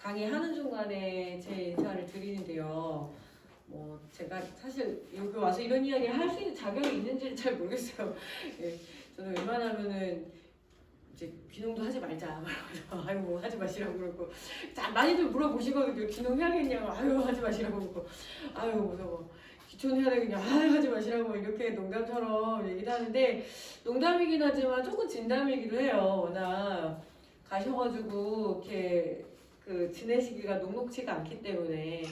강의하는 중간에 제 인사를 드리는데요. 제가 사실 여기 와서 이런 이야기를 할 수 있는 자격이 있는지는 잘 모르겠어요. 예, 저는 웬만하면은 이제 귀농도 하지 말자 말하면서 아유 뭐 하지 마시라고 그러고 자 많이들 물어보시거든요. 귀농 해야겠냐고 아유 하지 마시라고 그러고 아유 뭐 귀촌해야 되겠냐 아유 하지 마시라고 이렇게 농담처럼 얘기도 하는데 농담이긴 하지만 조금 진담이기도 해요. 워낙 가셔가지고 이렇게 그 지내시기가 녹록치가 않기 때문에.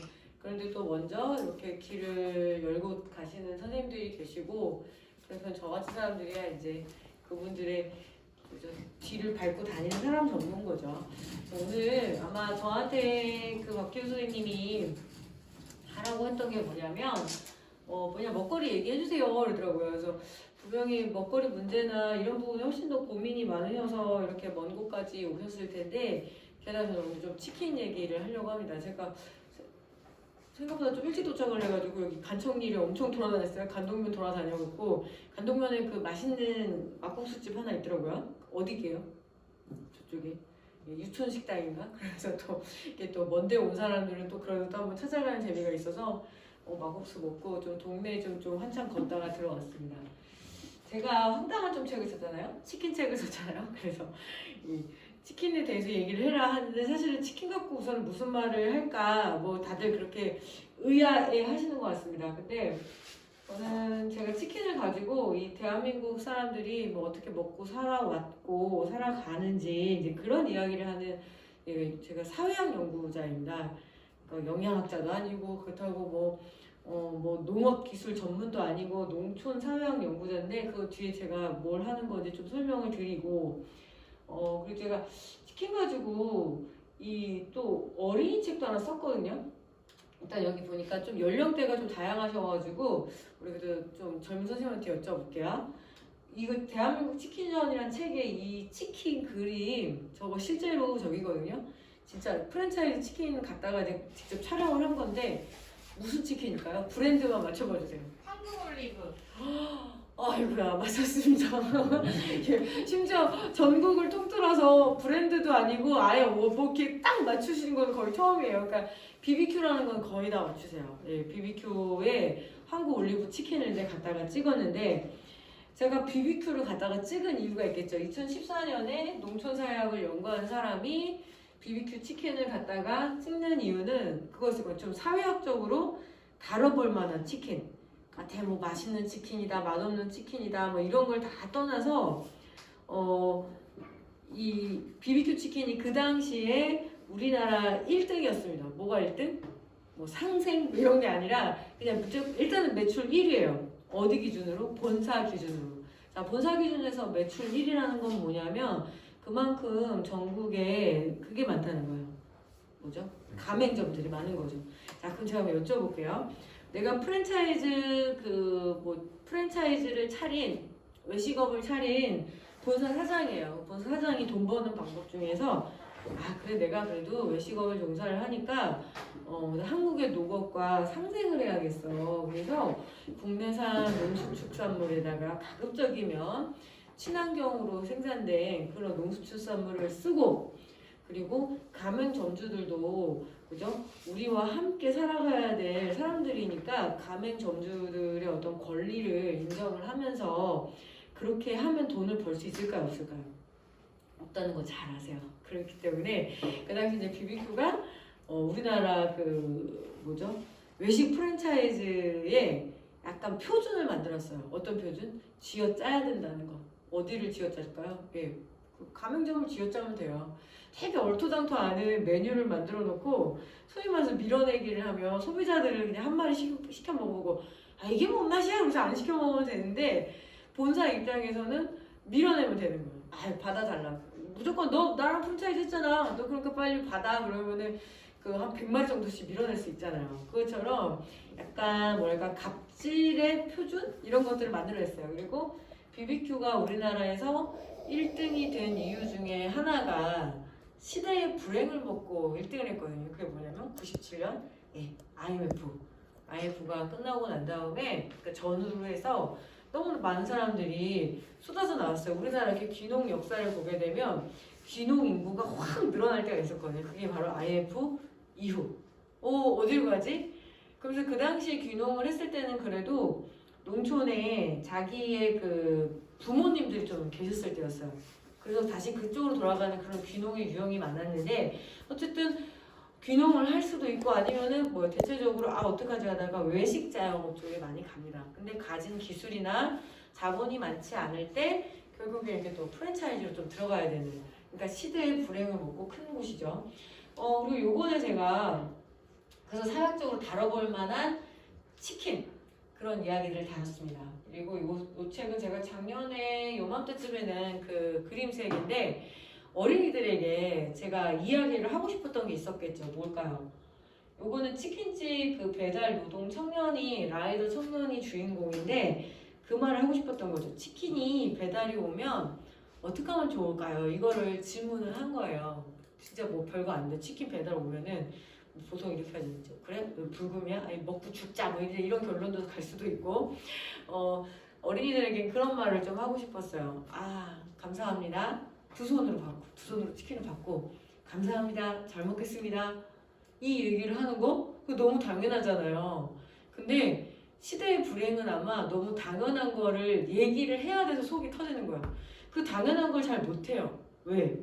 그런데 또 먼저 이렇게 길을 열고 가시는 선생님들이 계시고 그래서 저같은 사람들이야 이제 그분들의 뒤를 밟고 다니는 사람 접는 거죠. 오늘 아마 저한테 그 박기우 선생님이 하라고 했던 게 뭐냐면 먹거리 얘기해 주세요 그러더라고요. 그래서 분명히 먹거리 문제나 이런 부분이 훨씬 더 고민이 많으셔서 이렇게 먼 곳까지 오셨을 텐데 게다가 저는 오늘 좀 치킨 얘기를 하려고 합니다. 제가 생각보다 좀 일찍 도착을 해가지고 여기 간청리를 엄청 돌아다녔어요. 간동면 돌아다녀갖고 간동면에 그 맛있는 막국수집 하나 있더라고요. 어디게요? 저쪽에 유촌 식당인가? 그래서 또 이게 또 먼데 온 사람들은 또 그래도 또 한번 찾아가는 재미가 있어서 막국수 먹고 좀 동네 좀 한참 걷다가 들어왔습니다. 제가 황당한 좀 책을 썼잖아요. 치킨 책을 썼잖아요. 그래서 이 치킨에 대해서 얘기를 해라 하는데 사실은 치킨 갖고 우선 무슨 말을 할까 뭐 다들 그렇게 의아해 하시는 것 같습니다. 근데 저는 제가 치킨을 가지고 이 대한민국 사람들이 뭐 어떻게 먹고 살아왔고 살아가는지 이제 그런 이야기를 하는 제가 사회학 연구자입니다. 그러니까 영양학자도 아니고 그렇다고 뭐 농업 기술 전문도 아니고 농촌 사회학 연구자인데 그 뒤에 제가 뭘 하는 건지 좀 설명을 드리고 그리고 제가 치킨 가지고 이 또 어린이 책도 하나 썼거든요. 일단 여기 보니까 좀 연령대가 좀 다양하셔가지고 우리 그래도 좀 젊은 선생님한테 여쭤볼게요. 이거 대한민국 치킨전이란 책에 이 치킨 그림 저거 실제로 저기거든요. 진짜 프랜차이즈 치킨 갖다가 이제 직접 촬영을 한 건데 무슨 치킨일까요? 브랜드만 맞춰봐 주세요. 한국 올리브. 아이고야 맞췄습니다. 심지어 전국을 통틀어서 브랜드도 아니고 아예 뭐 이렇게 딱 맞추시는 건 거의 처음이에요. 그러니까 BBQ라는 건 거의 다 맞추세요. 예, BBQ에 한국 올리브 치킨을 이제 갖다가 찍었는데 제가 BBQ를 갖다가 찍은 이유가 있겠죠. 2014년에 농촌사회학을 연구한 사람이 BBQ 치킨을 갖다가 찍는 이유는 그것을 좀 사회학적으로 다뤄볼 만한 치킨. 뭐 맛있는 치킨이다, 맛없는 치킨이다, 뭐 이런 걸 다 떠나서 이 BBQ 치킨이 그 당시에 우리나라 1등이었습니다. 뭐가 1등? 뭐 상생 이런 게 아니라 그냥 일단은 매출 1위예요. 어디 기준으로? 본사 기준으로. 자, 본사 기준에서 매출 1위라는 건 뭐냐면 그만큼 전국에 그게 많다는 거예요. 뭐죠? 가맹점들이 많은 거죠. 자, 그럼 제가 한번 여쭤볼게요. 내가 프랜차이즈를 차린 외식업을 차린 본사 사장이에요. 본사 사장이 돈 버는 방법 중에서 그래 내가 그래도 외식업을 종사를 하니까 한국의 농업과 상생을 해야겠어. 그래서 국내산 농수축산물에다가 가급적이면 친환경으로 생산된 그런 농수축산물을 쓰고 그리고 가맹점주들도 그죠? 우리와 함께 살아가야 될 사람들이니까 가맹점주들의 어떤 권리를 인정을 하면서 그렇게 하면 돈을 벌 수 있을까요? 없을까요? 없다는 거 잘 아세요. 그렇기 때문에 그 당시 이제 BBQ가 우리나라 외식 프랜차이즈의 약간 표준을 만들었어요. 어떤 표준? 쥐어짜야 된다는 거. 어디를 쥐어짤까요? 예, 가맹점을 쥐어짜면 돼요. 되게 얼토당토 않은 메뉴를 만들어 놓고 소위 말해서 밀어내기를 하면 소비자들을 그냥 한 마리 시켜 먹고 이게 뭔 맛이야? 그래서 안 시켜 먹으면 되는데 본사 입장에서는 밀어내면 되는 거예요. 받아달라. 무조건 너 나랑 프랜차이즈 했잖아. 너 그러니까 빨리 받아. 그러면은 한 100마리 정도씩 밀어낼 수 있잖아요. 그것처럼 약간 뭐랄까 갑질의 표준? 이런 것들을 만들어냈어요. 그리고 BBQ가 우리나라에서 1등이 된 이유 중에 하나가 시대의 불행을 먹고 1등을 했거든요. 그게 뭐냐면 97년 IMF가 끝나고 난 다음에 전후로 해서 너무 많은 사람들이 쏟아져 나왔어요. 우리나라 이렇게 귀농 역사를 보게 되면 귀농 인구가 확 늘어날 때가 있었거든요. 그게 바로 IMF 이후. 어디로 가지? 그래서 그 당시에 귀농을 했을 때는 그래도 농촌에 자기의 그 부모님들이 좀 계셨을 때였어요. 그래서 다시 그쪽으로 돌아가는 그런 귀농의 유형이 많았는데 어쨌든 귀농을 할 수도 있고 아니면은 뭐 대체적으로 어떡하지 하다가 외식 자영업 쪽에 많이 갑니다. 근데 가진 기술이나 자본이 많지 않을 때 결국에 이렇게 또 프랜차이즈로 좀 들어가야 되는, 그러니까 시대의 불행을 먹고 큰 곳이죠. 그리고 요거는 제가 그래서 사역적으로 다뤄볼 만한 치킨 그런 이야기를 다뤘습니다. 그리고 이 책은 제가 작년에 요맘때쯤에는 그 그림책인데 어린이들에게 제가 이야기를 하고 싶었던 게 있었겠죠. 뭘까요? 요거는 치킨집 그 배달 노동 청년이 라이더 청년이 주인공인데 그 말을 하고 싶었던 거죠. 치킨이 배달이 오면 어떻게 하면 좋을까요? 이거를 질문을 한 거예요. 진짜 뭐 별거 안 돼. 치킨 배달 오면은 보통 이렇게 하죠. 그래? 불금이야? 아니 먹고 죽자 뭐 이런 결론도 갈 수도 있고 어린이들에게 그런 말을 좀 하고 싶었어요. 감사합니다. 두 손으로 치킨을 받고 감사합니다. 잘 먹겠습니다. 이 얘기를 하는 거 그거 너무 당연하잖아요. 근데 시대의 불행은 아마 너무 당연한 거를 얘기를 해야 돼서 속이 터지는 거야. 그 당연한 걸 잘 못해요. 왜?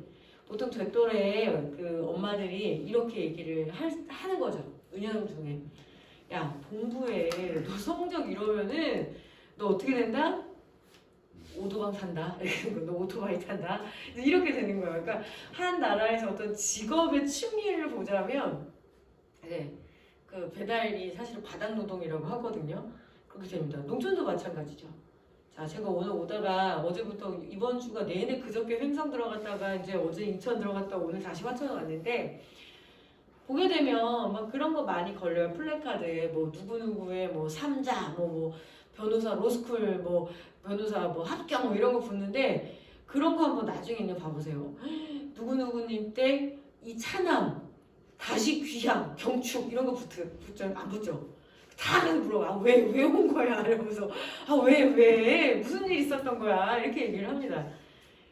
보통 제 또래의 그 엄마들이 이렇게 얘기를 하는 거죠. 은연중에. 야, 공부해. 너 성적 이러면은 너 어떻게 된다? 오도방 탄다. 너 오토바이 탄다. 이렇게 되는 거예요. 그러니까 한 나라에서 어떤 직업의 취미를 보자면 그 배달이 사실은 바닥 노동이라고 하거든요. 그렇게 됩니다. 농촌도 마찬가지죠. 자, 제가 오늘 오다가 어제부터 이번 주가 내내 그저께 횡성 들어갔다가 이제 어제 인천 들어갔다가 오늘 다시 화천 왔는데 보게 되면 막 그런 거 많이 걸려요. 플래카드에 뭐 누구누구의 뭐 삼자 뭐 변호사 로스쿨 뭐 변호사 뭐 합격 뭐 이런 거 붙는데 그런 거 한번 나중에 봐보세요. 누구누구님 때 이 차남 다시 귀향 경축 이런 거 붙죠? 안 붙죠? 다 물어봐. 왜 온 거야? 이러면서 왜 무슨 일 있었던 거야? 이렇게 얘기를 합니다.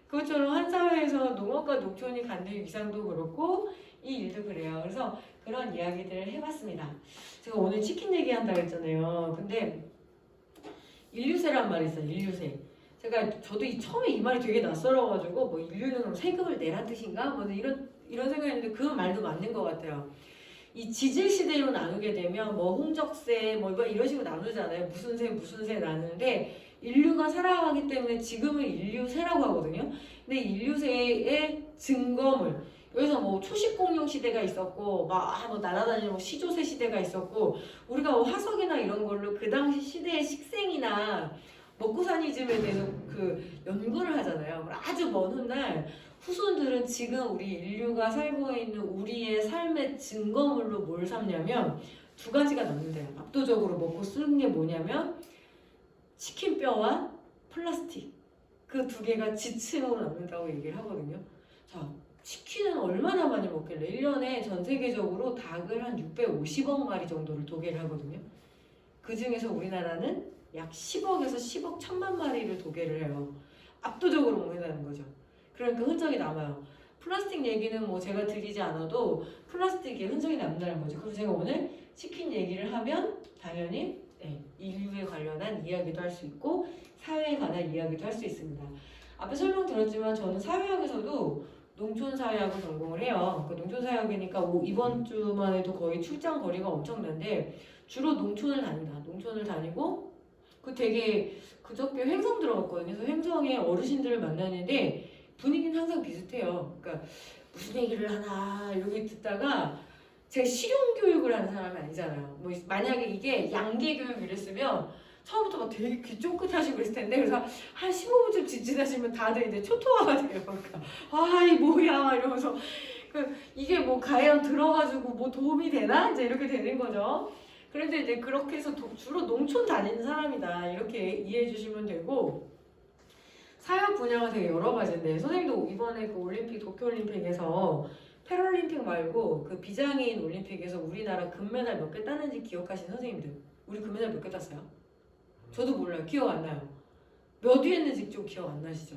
그것처럼 한 사회에서 농업과 농촌이 갖는 위상도 그렇고 이 일도 그래요. 그래서 그런 이야기들을 해봤습니다. 제가 오늘 치킨 얘기한다고 했잖아요. 근데 인류세란 말이 있어요. 인류세. 저도 처음에 이 말이 되게 낯설어가지고 뭐 인류는 세금을 내란 뜻인가? 뭐 이런 생각했는데 그 말도 맞는 것 같아요. 이 지질 시대로 나누게 되면 뭐 홍적세 뭐 이런 식으로 나누잖아요. 무슨 세 나누는데 인류가 살아가기 때문에 지금은 인류세라고 하거든요. 근데 인류세의 증거물 여기서 뭐 초식공룡 시대가 있었고 뭐 날아다니는 뭐 시조새 시대가 있었고 우리가 뭐 화석이나 이런 걸로 그 당시 시대의 식생이나 먹고 사니즘에 대해서 그 연구를 하잖아요. 아주 먼 훗날 후손들은 지금 우리 인류가 살고 있는 우리의 삶의 증거물로 뭘 삼냐면 두 가지가 남는데요. 압도적으로 먹고 쓰는 게 뭐냐면 치킨뼈와 플라스틱 그 두 개가 지층으로 남는다고 얘기를 하거든요. 자, 치킨은 얼마나 많이 먹길래 1년에 전 세계적으로 닭을 한 650억 마리 정도를 도개를 하거든요. 그 중에서 우리나라는 약 10억에서 10억 1000만 마리를 도개를 해요. 압도적으로 먹는다는 거죠. 그러니까 흔적이 남아요. 플라스틱 얘기는 뭐 제가 드리지 않아도 플라스틱에 흔적이 남는다는 거죠. 그래서 제가 오늘 치킨 얘기를 하면 당연히 인류에 관련한 이야기도 할 수 있고 사회에 관한 이야기도 할 수 있습니다. 앞에 설명 드렸지만 저는 사회학에서도 농촌사회학을 전공을 해요. 그 농촌사회학이니까 이번 주만 해도 거의 출장 거리가 엄청난데 주로 농촌을 다닙니다. 농촌을 다니고 되게 그저께 횡성 들어갔거든요. 그래서 횡성에 어르신들을 만나는데 분위기는 항상 비슷해요. 그러니까 무슨 얘기를 하나 이렇게 듣다가 제가 실용교육을 하는 사람이 아니잖아요. 뭐 만약에 이게 양계교육 이랬으면 처음부터 막 되게 귀 쫑긋하시고 그랬을 텐데 그래서 한 15분쯤 지나시면 다들 이제 초토화가 돼요. 그러니까 이 뭐야 이러면서 이게 뭐 과연 들어가지고 뭐 도움이 되나? 이제 이렇게 되는 거죠. 그런데 이제 그렇게 해서 주로 농촌 다니는 사람이다 이렇게 이해해 주시면 되고 사역 분야가 되게 여러 가지인데 선생님도 이번에 그 올림픽 도쿄올림픽에서 패럴림픽 말고 그 비장애인 올림픽에서 우리나라 금메달 몇 개 땄는지 기억하시는 선생님들 우리 금메달 몇 개 땄어요? 저도 몰라요. 기억 안 나요. 몇 위 했는지 좀 기억 안 나시죠?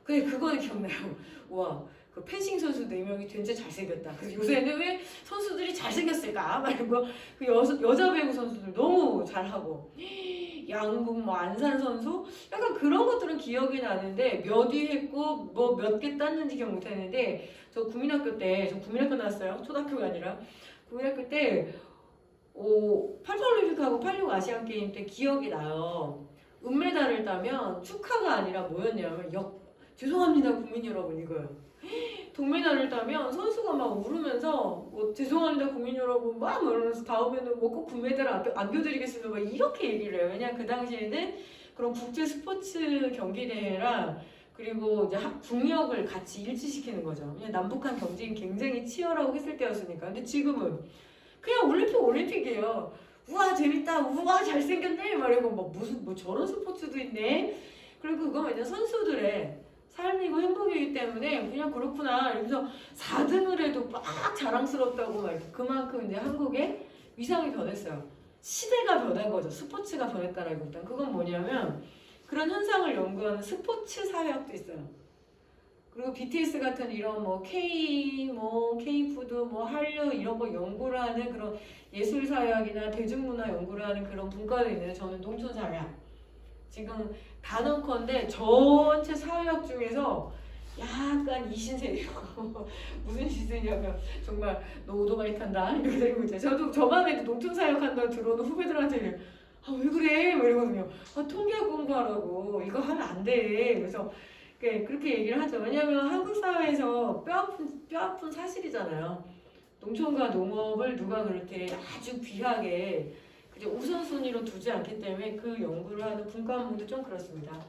근데 그거는 기억나요. 와 그 펜싱 선수 4명이 진짜 잘생겼다. 그래서 요새는 왜 선수들이 잘생겼을까? 말고 그 여자 배구 선수들 너무 잘하고 양궁 뭐 안산 선수 약간 그런 것들은 기억이 나는데 몇 위 했고 뭐 몇 개 땄는지 기억 못했는데 저 국민학교 나왔어요. 초등학교가 아니라 국민학교 때 88올림픽하고 86 아시안게임 때 기억이 나요. 은메달을 따면 축하가 아니라 뭐였냐면 죄송합니다 국민 여러분 이거요. 동메달을 따면 선수가 막 울으면서 뭐 죄송합니다 국민 여러분 막 이러면서 다음에는 뭐 꼭 금메달 안겨드리겠습니다 막 이렇게 얘기를 해요. 왜냐면 그 당시에는 그런 국제 스포츠 경기 대회랑 그리고 이제 국력을 같이 일치시키는 거죠. 그냥 남북한 경쟁이 굉장히 치열하고 했을 때였으니까. 근데 지금은 그냥 올림픽이에요. 우와 재밌다, 우와 잘생겼네 말이고 막 무슨 뭐 저런 스포츠도 있네. 그리고 그건 이제 선수들의 삶이고 행복이기 때문에 그냥 그렇구나 이러면서 4등을 해도 막 자랑스럽다고 막 그만큼 이제 한국의 위상이 변했어요. 시대가 변한 거죠. 스포츠가 변했다라기보단 그건 뭐냐면 그런 현상을 연구하는 스포츠 사회학도 있어요. 그리고 BTS 같은 이런 뭐 K-푸드, 뭐 한류 이런 거 연구를 하는 그런 예술사회학이나 대중문화 연구를 하는 그런 분과도 있는데 저는 농촌사회학. 지금 단언컨대 전체 사회학 중에서 약간 이신세예요. 무슨 시즌이냐면 정말 너 오토바이 탄다 이렇게 되고 있죠. 저만 해도 농촌사회학 한다고 들어오는 후배들한테 왜 그래? 뭐 이러거든요. 통계학 공부하라고 이거 하면 안 돼. 그래서 그렇게 얘기를 하죠. 왜냐하면 한국 사회에서 뼈아픈 사실이잖아요. 농촌과 농업을 누가 그렇게 아주 귀하게 우선순위로 두지 않기 때문에 그 연구를 하는 분과학문도 좀 그렇습니다.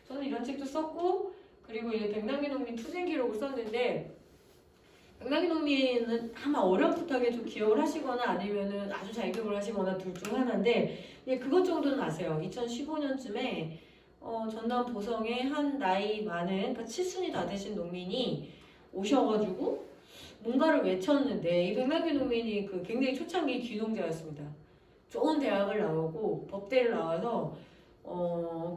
저는 이런 책도 썼고 그리고 이제 백남기 농민 투쟁 기록을 썼는데 백남기 농민은 아마 어렴풋하게 좀 기억을 하시거나 아니면은 아주 잘 기억을 하시거나 둘 중 하나인데 그것 정도는 아세요. 2015년쯤에 전남 보성의 한 나이 많은 그러니까 칠순이 다 되신 농민이 오셔가지고 뭔가를 외쳤는데 이 백남기 농민이 그 굉장히 초창기 귀농자였습니다. 좋은 대학을 나오고 법대를 나와서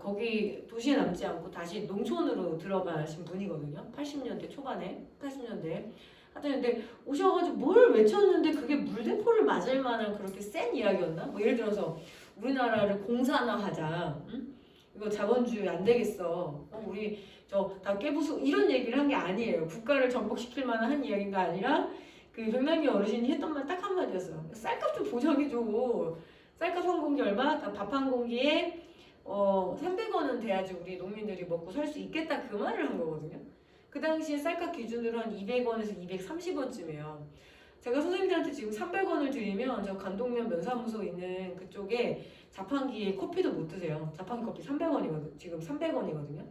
거기 도시에 남지 않고 다시 농촌으로 들어가신 분이거든요. 80년대 초반에 80년대 하여튼 근데 오셔가지고 뭘 외쳤는데 그게 물대포를 맞을 만한 그렇게 센 이야기였나? 뭐 예를 들어서 우리나라를 공산화하자. 응? 이거 자본주의 안 되겠어. 우리 다 깨부수 이런 얘기를 한 게 아니에요. 국가를 전복시킬 만한 한 이야기가 아니라 그 백남기 어르신이 했던 말 딱 한마디였어요. 쌀값 좀 보장해줘. 쌀값 한 공기 얼마? 밥 한 공기에 300원은 돼야지 우리 농민들이 먹고 살 수 있겠다 그 말을 한 거거든요. 그 당시에 쌀값 기준으로 한 200원에서 230원쯤이에요. 제가 선생님들한테 지금 300원을 드리면 저 간동면 면사무소 있는 그쪽에 자판기에 커피도 못 드세요. 자판기 커피 300원이거든요. 지금 300원이거든요.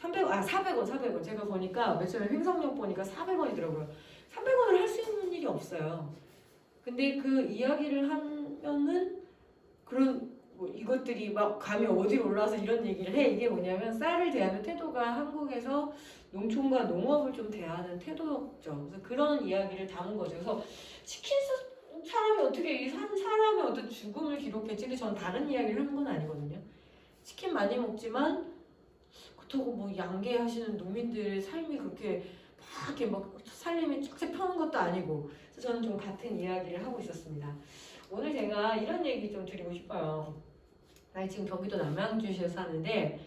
400원. 제가 보니까 며칠 전에 횡성역 보니까 400원이더라고요. 300원을 할 수 있는 일이 없어요. 근데 그 이야기를 하면은 그런 뭐 이것들이 막 감이 어디로 올라와서 이런 얘기를 해. 이게 뭐냐면 쌀을 대하는 태도가 한국에서 농촌과 농업을 좀 대하는 태도죠. 그래서 그런 이야기를 담은 거죠. 그래서 치킨 사람이 어떻게 이 사람의 어떤 죽음을 기록했지? 근데 전 다른 이야기를 하는 건 아니거든요. 치킨 많이 먹지만 그렇다고 뭐 양계하시는 농민들의 삶이 그렇게 막 이렇게 막 살림이 쫙쫙 펴는 것도 아니고 그래서 저는 좀 같은 이야기를 하고 있었습니다. 오늘 제가 이런 얘기 좀 드리고 싶어요. 나 지금 경기도 남양주시에 사는데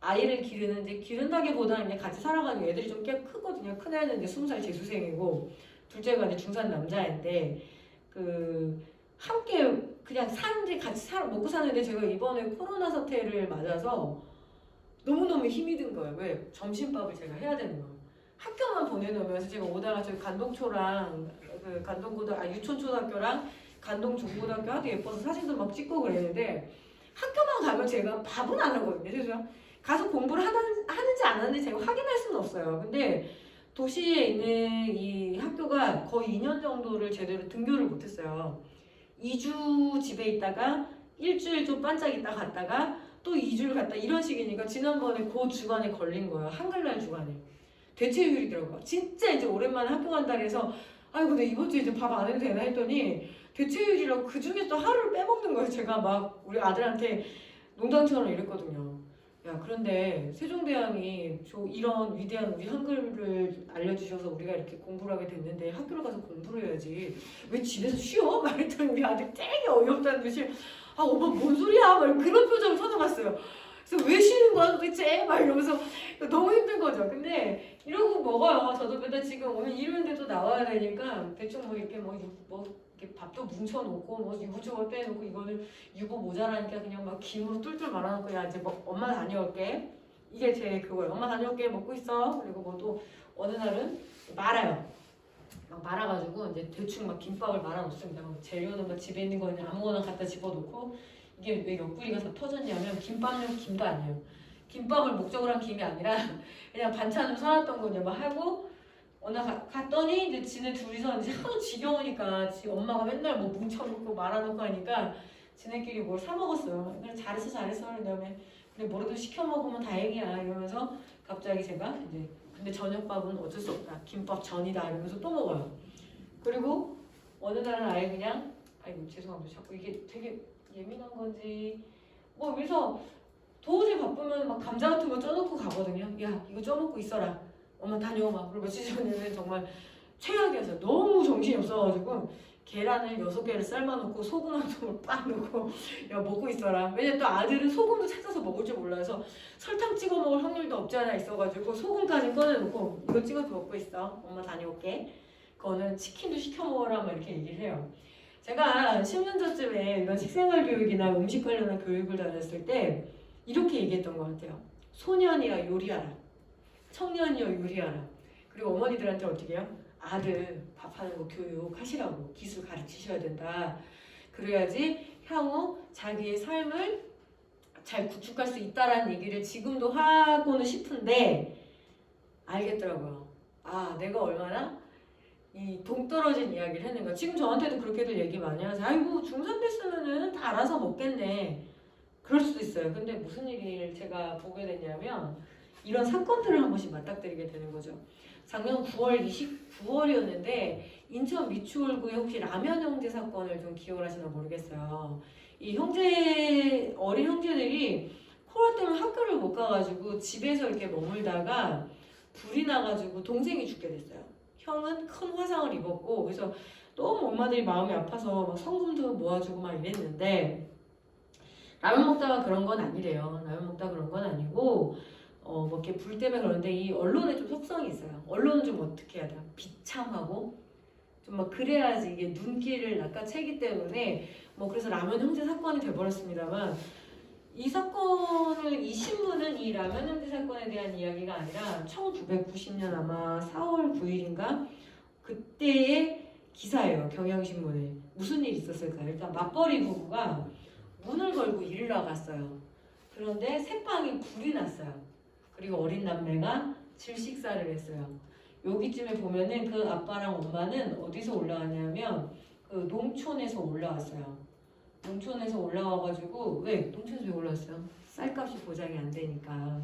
아이를 기른다기보다는 이제 같이 살아가는 애들이 좀 꽤 크거든요. 큰 애는 이제 20살 재수생이고 둘째가 이제 중3 남자인데 함께 그냥 같이 먹고 사는데 제가 이번에 코로나 사태를 맞아서 너무너무 힘이 든 거예요. 왜? 점심밥을 제가 해야 되는 거예요. 학교만 보내놓으면서 제가 오다가 저희 간동초랑 유촌초등학교랑 간동중고등학교 하도 예뻐서 사진도 막 찍고 그랬는데 학교만 가면 제가 밥은 안 하거든요. 그래서 가서 공부를 하는지 안 하는지 제가 확인할 수는 없어요. 근데 도시에 있는 이 학교가 거의 2년 정도를 제대로 등교를 못했어요. 2주 집에 있다가 일주일 좀 반짝 있다 갔다가 또 2주를 갔다 이런 식이니까 지난번에 그 주간에 걸린 거예요. 한글날 주간에. 대체휴일이더라고요. 진짜 이제 오랜만에 학교 간다 그래서 아이고 근데 이번 주에 이제 밥 안 해도 되나 했더니 대체휴일이라고 그 중에 또 하루를 빼먹는 거예요. 제가 막 우리 아들한테 농담처럼 이랬거든요. 야, 그런데 세종대왕이 이런 위대한 우리 한글을 알려주셔서 우리가 이렇게 공부를 하게 됐는데 학교를 가서 공부를 해야지 왜 집에서 쉬어? 말했더니 우리 아들 되게 어이없다는 듯이 아 엄마 뭔 소리야? 막 그런 표정을 쳐다봤어요. 그래서 왜 쉬는 거야 도대체? 막 이러면서 너무 힘든 거죠. 근데 이러고 먹어요. 저도 맨날 지금 오늘 일요일인데도 나와야 되니까 대충 뭐 이렇게 이렇게 밥도 뭉쳐놓고 뭐 유부초밥 빼놓고 이거는 유부 모자라니까 그냥 막 김으로 뚫뚫 말아놓고 야 이제 뭐 엄마 다녀올게. 이게 제 그거예요. 엄마 다녀올게 먹고 있어. 그리고 뭐 또 어느 날은 말아요. 막 말아가지고 이제 대충 막 김밥을 말아놓습니다. 재료는 막 집에 있는 거 그냥 아무거나 갖다 집어넣고 이게 왜 옆구리가 다 터졌냐면 김밥용 김도 아니에요. 김밥을 목적으로 한 김이 아니라 그냥 반찬으로 사놨던 거 이제 막 하고 어느 날 갔더니 이제 지네 둘이서 이제 하도 지겨우니까 지 엄마가 맨날 뭐 뭉쳐놓고 말아놓고 하니까 지네끼리 뭘 사 먹었어요. 그래 잘했어. 그다음에 근데 뭐라도 시켜 먹으면 다행이야 이러면서 갑자기 제가 이제 근데 저녁밥은 어쩔 수 없다. 김밥 전이다 이러면서 또 먹어요. 그리고 어느 날은 아예 그냥 아이고 죄송합니다. 자꾸 이게 되게 예민한 건지 뭐 그래서 도저히 바쁘면 막 감자 같은 거 쪄놓고 가거든요. 야 이거 쪄놓고 있어라. 엄마 다녀와. 그리고 며칠 전에는 정말 최악이었어요. 너무 정신이 없어가지고 계란을 6개를 삶아놓고 소금 한 통을 빡 넣고 야 먹고 있어라. 왜냐면 또 아들은 소금도 찾아서 먹을 줄 몰라서 설탕 찍어 먹을 확률도 없지 않아 있어가지고 소금까지 꺼내놓고 이거 찍어서 먹고 있어. 엄마 다녀올게. 그거는 치킨도 시켜 먹어라 막 이렇게 얘기를 해요. 제가 10년 전쯤에 이런 식생활 교육이나 음식 관련한 교육을 다녔을 때 이렇게 얘기했던 것 같아요. 소년이야 요리하라. 청년이여 요리하라. 그리고 어머니들한테 어떻게 해요? 아들 밥하는 거 교육하시라고 기술 가르치셔야 된다. 그래야지 향후 자기의 삶을 잘 구축할 수 있다라는 얘기를 지금도 하고는 싶은데 알겠더라고요. 아 내가 얼마나 이 동떨어진 이야기를 했는가. 지금 저한테도 그렇게들 얘기 많이 하세요. 아이고 중3 됐으면은 다 알아서 먹겠네. 그럴 수도 있어요. 근데 무슨 일을 제가 보게 됐냐면 이런 사건들을 한 번씩 맞닥뜨리게 되는 거죠. 작년 9월이었는데 인천 미추홀구의 혹시 라면 형제 사건을 좀 기억을 하시나 모르겠어요. 이 어린 형제들이 코로나 때문에 학교를 못 가가지고 집에서 이렇게 머물다가 불이 나가지고 동생이 죽게 됐어요. 형은 큰 화상을 입었고 그래서 너무 엄마들이 마음이 아파서 막 성금도 모아주고 막 이랬는데 라면 먹다가 그런 건 아니래요. 라면 먹다가 그런 건 아니고 뭐 이렇게 불 때문에 그런데 이 언론에 좀 속성이 있어요. 언론은 좀 어떻게 해야 돼요? 비참하고 좀 막 그래야지 이게 눈길을 낚아채기 때문에 뭐 그래서 라면 형제 사건이 돼버렸습니다만 이 사건을 이 신문은 이 라면 형제 사건에 대한 이야기가 아니라 1990년 아마 4월 9일인가 그때의 기사예요. 경향신문에 무슨 일이 있었을까요? 일단 맞벌이 부부가 문을 걸고 일을 나갔어요. 그런데 새방에 불이 났어요. 그리고 어린 남매가 질식사를 했어요. 여기쯤에 보면은 그 아빠랑 엄마는 어디서 올라왔냐면 그 농촌에서 올라왔어요. 농촌에서 올라와가지고 왜? 농촌에서 왜 올라왔어요? 쌀값이 보장이 안 되니까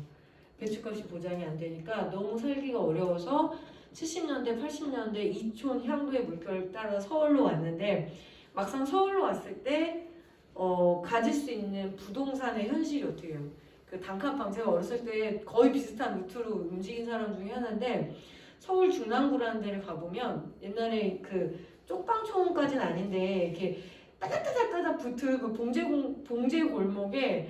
배추값이 보장이 안 되니까 너무 살기가 어려워서 70년대 80년대 이촌 향도의 물결을 따라 서울로 왔는데 막상 서울로 왔을 때 가질 수 있는 부동산의 현실이 어떻게 해요? 그 단칸방 제가 어렸을 때 거의 비슷한 루트로 움직인 사람 중에 하나인데 서울 중랑구라는 데를 가보면 옛날에 그 쪽방촌까지는 아닌데 이렇게 따닥따닥따닥 붙은 그 봉제 골목에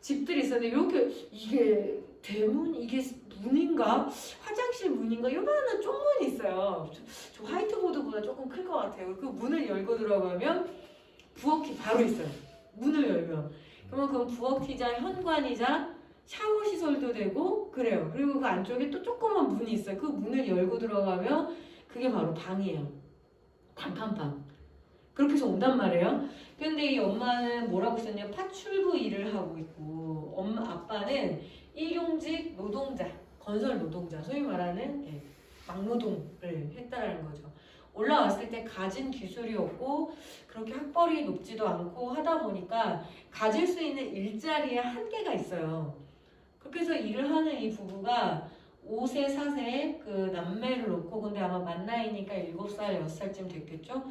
집들이 있었는데 이렇게 이게 대문 이게 문인가 화장실 문인가 요만한 쪽문이 있어요. 저 화이트보드보다 조금 클 것 같아요. 그 문을 열고 들어가면 부엌이 바로 있어요. 문을 열면 그러면 그 부엌이자 현관이자 샤워 시설도 되고 그래요. 그리고 그 안쪽에 또 조그만 문이 있어요. 그 문을 열고 들어가면 그게 바로 방이에요. 단칸방. 그렇게 해서 온단 말이에요. 근데 이 엄마는 뭐라고 썼냐? 파출부 일을 하고 있고 아빠는 일용직 노동자, 건설 노동자, 소위 말하는 막노동을 했다라는 거죠. 올라왔을 때 가진 기술이 없고 그렇게 학벌이 높지도 않고 하다 보니까 가질 수 있는 일자리에 한계가 있어요. 그렇게 해서 일을 하는 이 부부가 5세, 4세 그 남매를 놓고 근데 아마 만 나이니까 7살, 6살쯤 됐겠죠?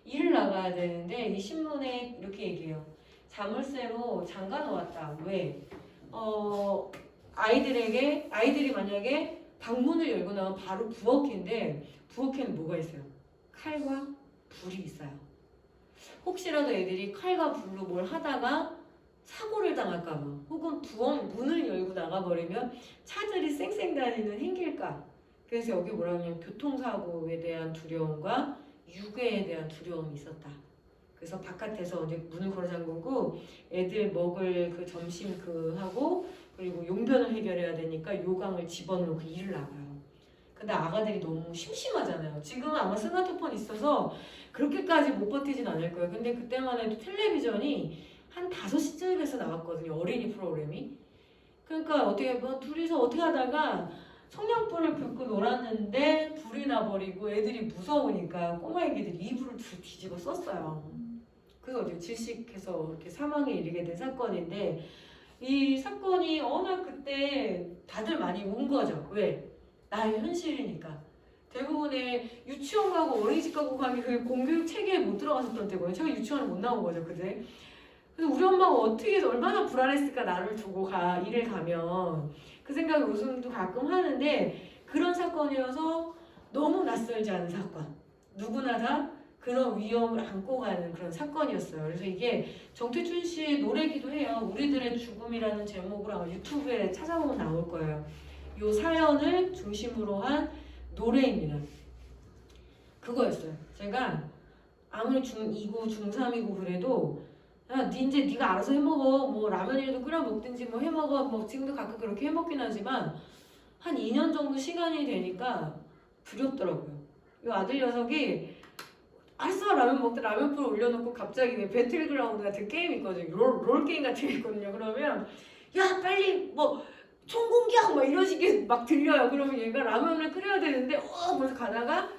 일을 나가야 되는데 이 신문에 이렇게 얘기해요. 자물쇠로 잠가 놓았다. 왜? 아이들이 만약에 방문을 열고 나면 바로 부엌인데 부엌에는 뭐가 있어요? 칼과 불이 있어요. 혹시라도 애들이 칼과 불로 뭘 하다가 사고를 당할까봐 혹은 부엌 문을 열고 나가버리면 차들이 쌩쌩 다니는 행길가. 그래서 여기 뭐라고 하냐면 교통사고에 대한 두려움과 유괴에 대한 두려움이 있었다. 그래서 바깥에서 이제 문을 걸어 잠그고 애들 먹을 그 점심 하고 그리고 용변을 해결해야 되니까 요강을 집어넣고 일을 나가요. 근데 아가들이 너무 심심하잖아요. 지금은 아마 스마트폰 있어서 그렇게까지 못 버티진 않을 거예요. 근데 그때만 해도 텔레비전이 한 5시쯤에서 나왔거든요. 어린이 프로그램이. 그러니까 둘이서 어떻게 하다가 성냥불을 붉고 놀았는데 불이 나버리고 애들이 무서우니까 꼬마 애기들이 이불을 뒤집어 썼어요. 그래서 어제 질식해서 이렇게 사망에 이르게 된 사건인데 이 사건이 어느 그때 다들 많이 운 거죠. 왜? 나의 현실이니까. 대부분의 유치원 가고 어린이집 가고 가면 그 공교육 체계에 못 들어갔었던 때거든요. 제가 유치원을 못 나온 거죠, 그때. 그래서 우리 엄마가 어떻게 해서 얼마나 불안했을까 나를 두고 일을 가면. 그 생각에 웃음도 가끔 하는데 그런 사건이어서 너무 낯설지 않은 사건. 누구나 다 그런 위험을 안고 가는 그런 사건이었어요. 그래서 이게 정태춘 씨의 노래기도 해요. 우리들의 죽음이라는 제목으로 아마 유튜브에 찾아보면 나올 거예요. 이 사연을 중심으로 한 노래입니다. 그거였어요. 제가 아무리 중2고 중3이고 그래도 야, 이제 네가 알아서 해먹어. 뭐 라면이라도 끓여 먹든지 뭐 해먹어. 뭐 지금도 가끔 그렇게 해먹긴 하지만 한 2년 정도 시간이 되니까 두렵더라고요. 이 아들 녀석이 알았어 라면 먹다 라면불 올려놓고 갑자기 왜 배틀그라운드 같은 게임 있거든요. 롤 게임 같은 게 있거든요. 그러면 야 빨리 뭐 총공격 막 이런 식의 막 들려요. 그러면 얘가 라면을 끓여야 되는데 벌써 가다가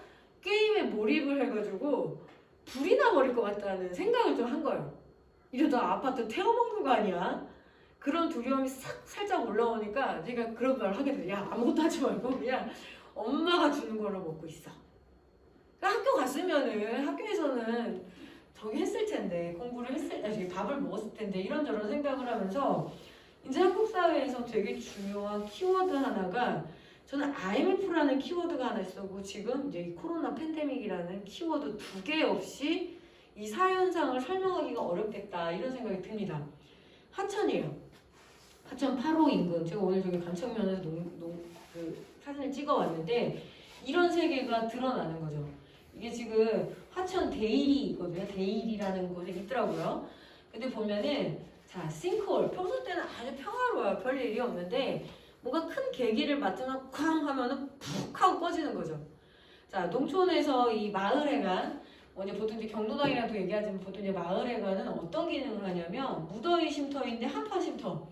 게임에 몰입을 해가지고 불이 나버릴 것 같다는 생각을 좀 한 거예요. 이러다 아파트 태워먹는 거 아니야? 그런 두려움이 살짝 올라오니까 제가 그런 말을 하게 돼요. 야 아무것도 하지 말고 그냥 엄마가 주는 걸로 먹고 있어. 학교 갔으면은 학교에서는 저기 했을 텐데 공부를 했을 때 밥을 먹었을 텐데 이런저런 생각을 하면서 이제 한국 사회에서 되게 중요한 키워드 하나가 저는 IMF라는 키워드가 하나 있었고 지금 이제 이 코로나 팬데믹이라는 키워드 2개 없이 이 사현상을 설명하기가 어렵겠다 이런 생각이 듭니다. 하천이에요. 하천 8호 인근. 제가 오늘 저기 간척면에서 그 사진을 찍어왔는데 이런 세계가 드러나는 거죠. 이게 지금 하천 대일이 있거든요. 대일이라는 곳에 있더라고요. 근데 보면은 자 싱크홀 평소 때는 아주 평화로워요. 별 일이 없는데 뭔가 큰 계기를 맞으면 쾅 하면은 푹 하고 꺼지는 거죠. 자 농촌에서 이 마을회관 이제 보통 이제 경로당이라고 얘기하지만 보통 이제 마을회관은 어떤 기능을 하냐면 무더위 쉼터인데 한파 쉼터,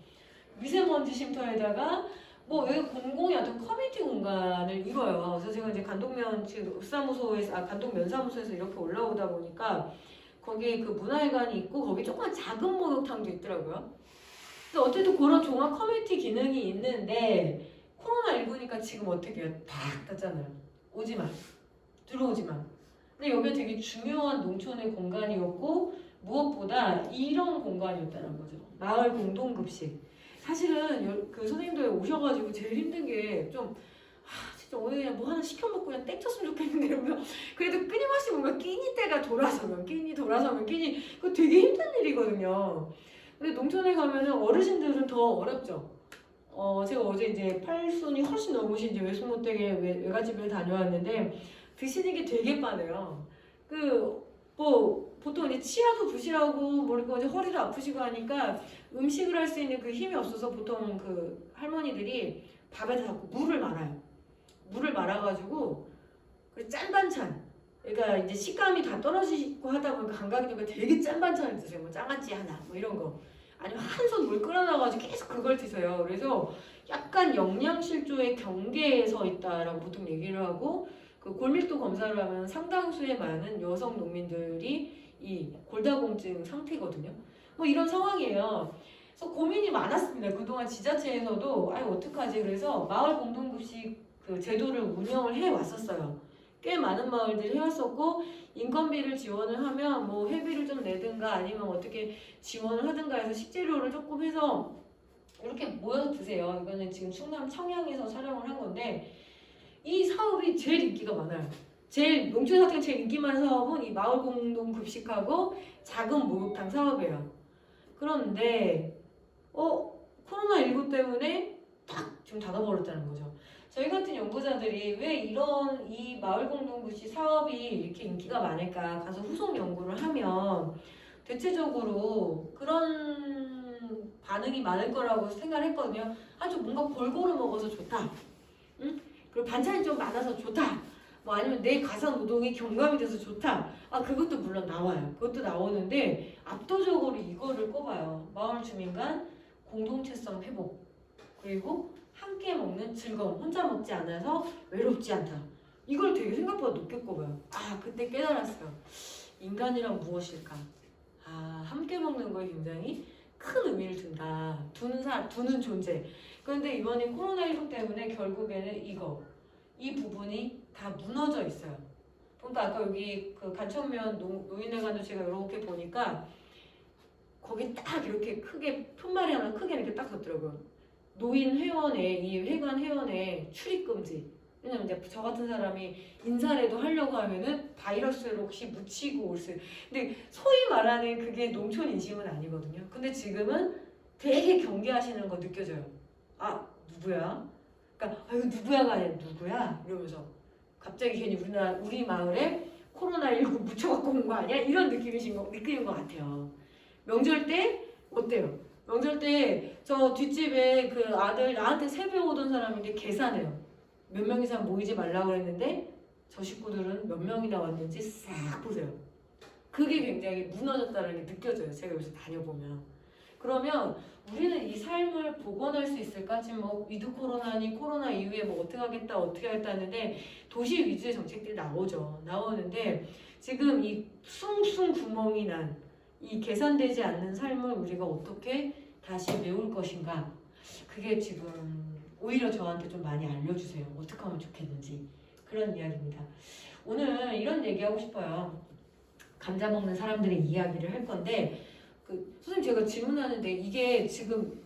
미세먼지 쉼터에다가 뭐 여기 공공의 어떤 커뮤니티 공간을 이뤄요. 그래서 제가 이제 간동면 간동면사무소에서 이렇게 올라오다 보니까 거기에 그 문화회관이 있고 거기 조그만 작은 목욕탕도 있더라고요. 근데 어쨌든 그런 종합 커뮤니티 기능이 있는데 코로나19니까 지금 어떻게 해요? 팍 닫잖아요. 오지 마. 들어오지 마. 근데 여기가 되게 중요한 농촌의 공간이었고 무엇보다 이런 공간이었다는 거죠. 마을 공동급식. 사실은 그 선생님들 오셔가지고 제일 힘든 게 좀 진짜 오늘 그냥 뭐 하나 시켜 먹고 그냥 땡쳤으면 좋겠는데 이러면 그래도 끊임없이 뭔가 끼니 때가 돌아서면 끼니 그거 되게 힘든 일이거든요. 근데 농촌에 가면은 어르신들은 더 어렵죠. 제가 어제 이제 팔순이 훨씬 넘으신 이제 외숙모댁에 외갓집을 다녀왔는데 드시는 게 되게 빠네요. 뭐 보통 이제 치아도 부실하고 그리고 이제 허리도 아프시고 하니까 음식을 할 수 있는 그 힘이 없어서 보통 그 할머니들이 밥에다 자꾸 물을 말아요. 물을 말아가지고 짠 반찬. 그러니까 이제 식감이 다 떨어지고 하다 보니까 감각이 되면 되게 짠 반찬을 드세요. 뭐 장아찌 하나 뭐 이런 거. 아니면 한 손 물 끓여놔가지고 계속 그걸 드세요. 그래서 약간 영양실조의 경계에 서 있다라고 보통 얘기를 하고 그 골밀도 검사를 하면 상당수의 많은 여성 농민들이 이 골다공증 상태거든요. 뭐 이런 상황이에요. 그래서 고민이 많았습니다. 그동안 지자체에서도 어떡하지? 그래서 마을 공동급식 그 제도를 운영을 해 왔었어요. 꽤 많은 마을들이 해왔었고 인건비를 지원을 하면 뭐 회비를 좀 내든가 아니면 어떻게 지원을 하든가 해서 식재료를 조금 해서 이렇게 모여서 드세요. 이거는 지금 충남 청양에서 촬영을 한 건데 이 사업이 제일 인기가 많아요. 제일 농촌사탕 제일 인기 많은 사업은 이 마을 공동 급식하고 작은 목욕탕 사업이에요. 그런데 코로나19 때문에 탁 지금 닫아버렸다는 거죠. 저희 같은 연구자들이 왜 이런 이 마을 공동 급식 사업이 이렇게 인기가 많을까 가서 후속 연구를 하면 대체적으로 그런 반응이 많을 거라고 생각을 했거든요. 좀 뭔가 골고루 먹어서 좋다. 응? 그리고 반찬이 좀 많아서 좋다. 뭐 아니면 내 가사 노동이 경감이 돼서 좋다. 그것도 물론 나와요. 그것도 나오는데 압도적으로 이거를 꼽아요. 마을 주민 간 공동체성 회복. 그리고 함께 먹는 즐거움. 혼자 먹지 않아서 외롭지 않다. 이걸 되게 생각보다 높게 꼽아요. 그때 깨달았어요. 인간이란 무엇일까? 함께 먹는 거에 굉장히 큰 의미를 둔다. 두는 존재. 그런데 이번에 코로나19 때문에 결국에는 이 부분이 다 무너져 있어요. 그러니까 아까 여기 그 간천면 노인회관도 제가 이렇게 보니까 거기 딱 이렇게 크게 편말이 하나 크게 이렇게 딱 섰더라고요. 노인 회원에 이 회관 회원에 출입 금지. 왜냐면 이제 저 같은 사람이 인사라도 하려고 하면은 바이러스를 혹시 묻히고 올 수. 근데 소위 말하는 그게 농촌 인심은 아니거든요. 근데 지금은 되게 경계하시는 거 느껴져요. 누구야? 그러니까 이거 누구야가 아니라 누구야? 이러면서 갑자기 괜히 우리 마을에 코로나19 묻혀갖고 온 거 아니야? 이런 느낌인 것 같아요. 명절 때 어때요? 명절 때 저 뒷집에 그 아들 나한테 새벽 오던 사람인데 계산해요. 몇 명 이상 모이지 말라고 했는데 저 식구들은 몇 명이나 왔는지 싹 보세요. 그게 굉장히 무너졌다는 게 느껴져요. 제가 여기서 다녀보면. 그러면 우리는 이 삶을 복원할 수 있을까? 지금 뭐 위드 코로나니 코로나 이후에 뭐 어떻게 하겠다 하는데 도시 위주의 정책들이 나오는데 지금 이 숭숭 구멍이 난 이 개선되지 않는 삶을 우리가 어떻게 다시 메울 것인가? 그게 지금 오히려 저한테 좀 많이 알려주세요. 어떻게 하면 좋겠는지 그런 이야기입니다. 오늘 이런 얘기하고 싶어요. 감자 먹는 사람들의 이야기를 할 건데 선생님 제가 질문하는데 이게 지금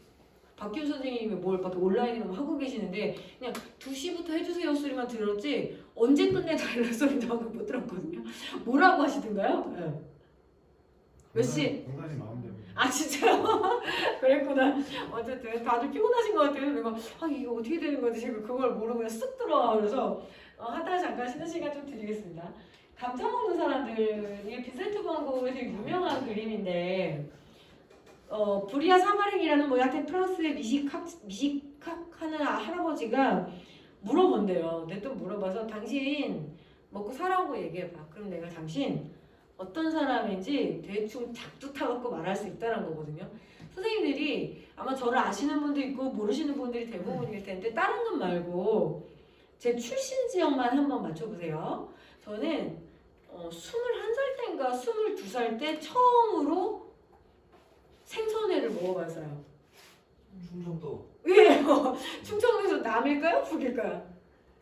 박기훈 선생님이 밖에 온라인으로 하고 계시는데 그냥 2시부터 해주세요 소리만 들었지 언제 끝내달라 소리도 못 들었거든요. 뭐라고 하시던가요? 네. 몇 시? 공간이 마음대로. 진짜요? 그랬구나. 어쨌든 다들 피곤하신 것 같아요. 내가 이거 어떻게 되는 거지? 지금 그걸 모르고 그냥 쓱 들어와. 그래서 하다가 잠깐 쉬는 시간 좀 드리겠습니다. 감자 먹는 사람들 이게 빈센트 van 고흐의 되게 유명한 그림인데 브리아 사마랭이라는 하여튼 프랑스의 미식학하는 할아버지가 물어본대요. 냅둬 물어봐서 당신 먹고 살아온 거 얘기해봐. 그럼 내가 당신 어떤 사람인지 대충 작두 타갖고 말할 수 있다는 거거든요. 선생님들이 아마 저를 아시는 분도 있고 모르시는 분들이 대부분일 텐데 다른 건 말고 제 출신 지역만 한번 맞춰보세요. 저는 21살 때인가 22살 때 처음으로 생선회를 먹어봤어요. 충청도. 예, 충청도에서 남일까요? 북일까요?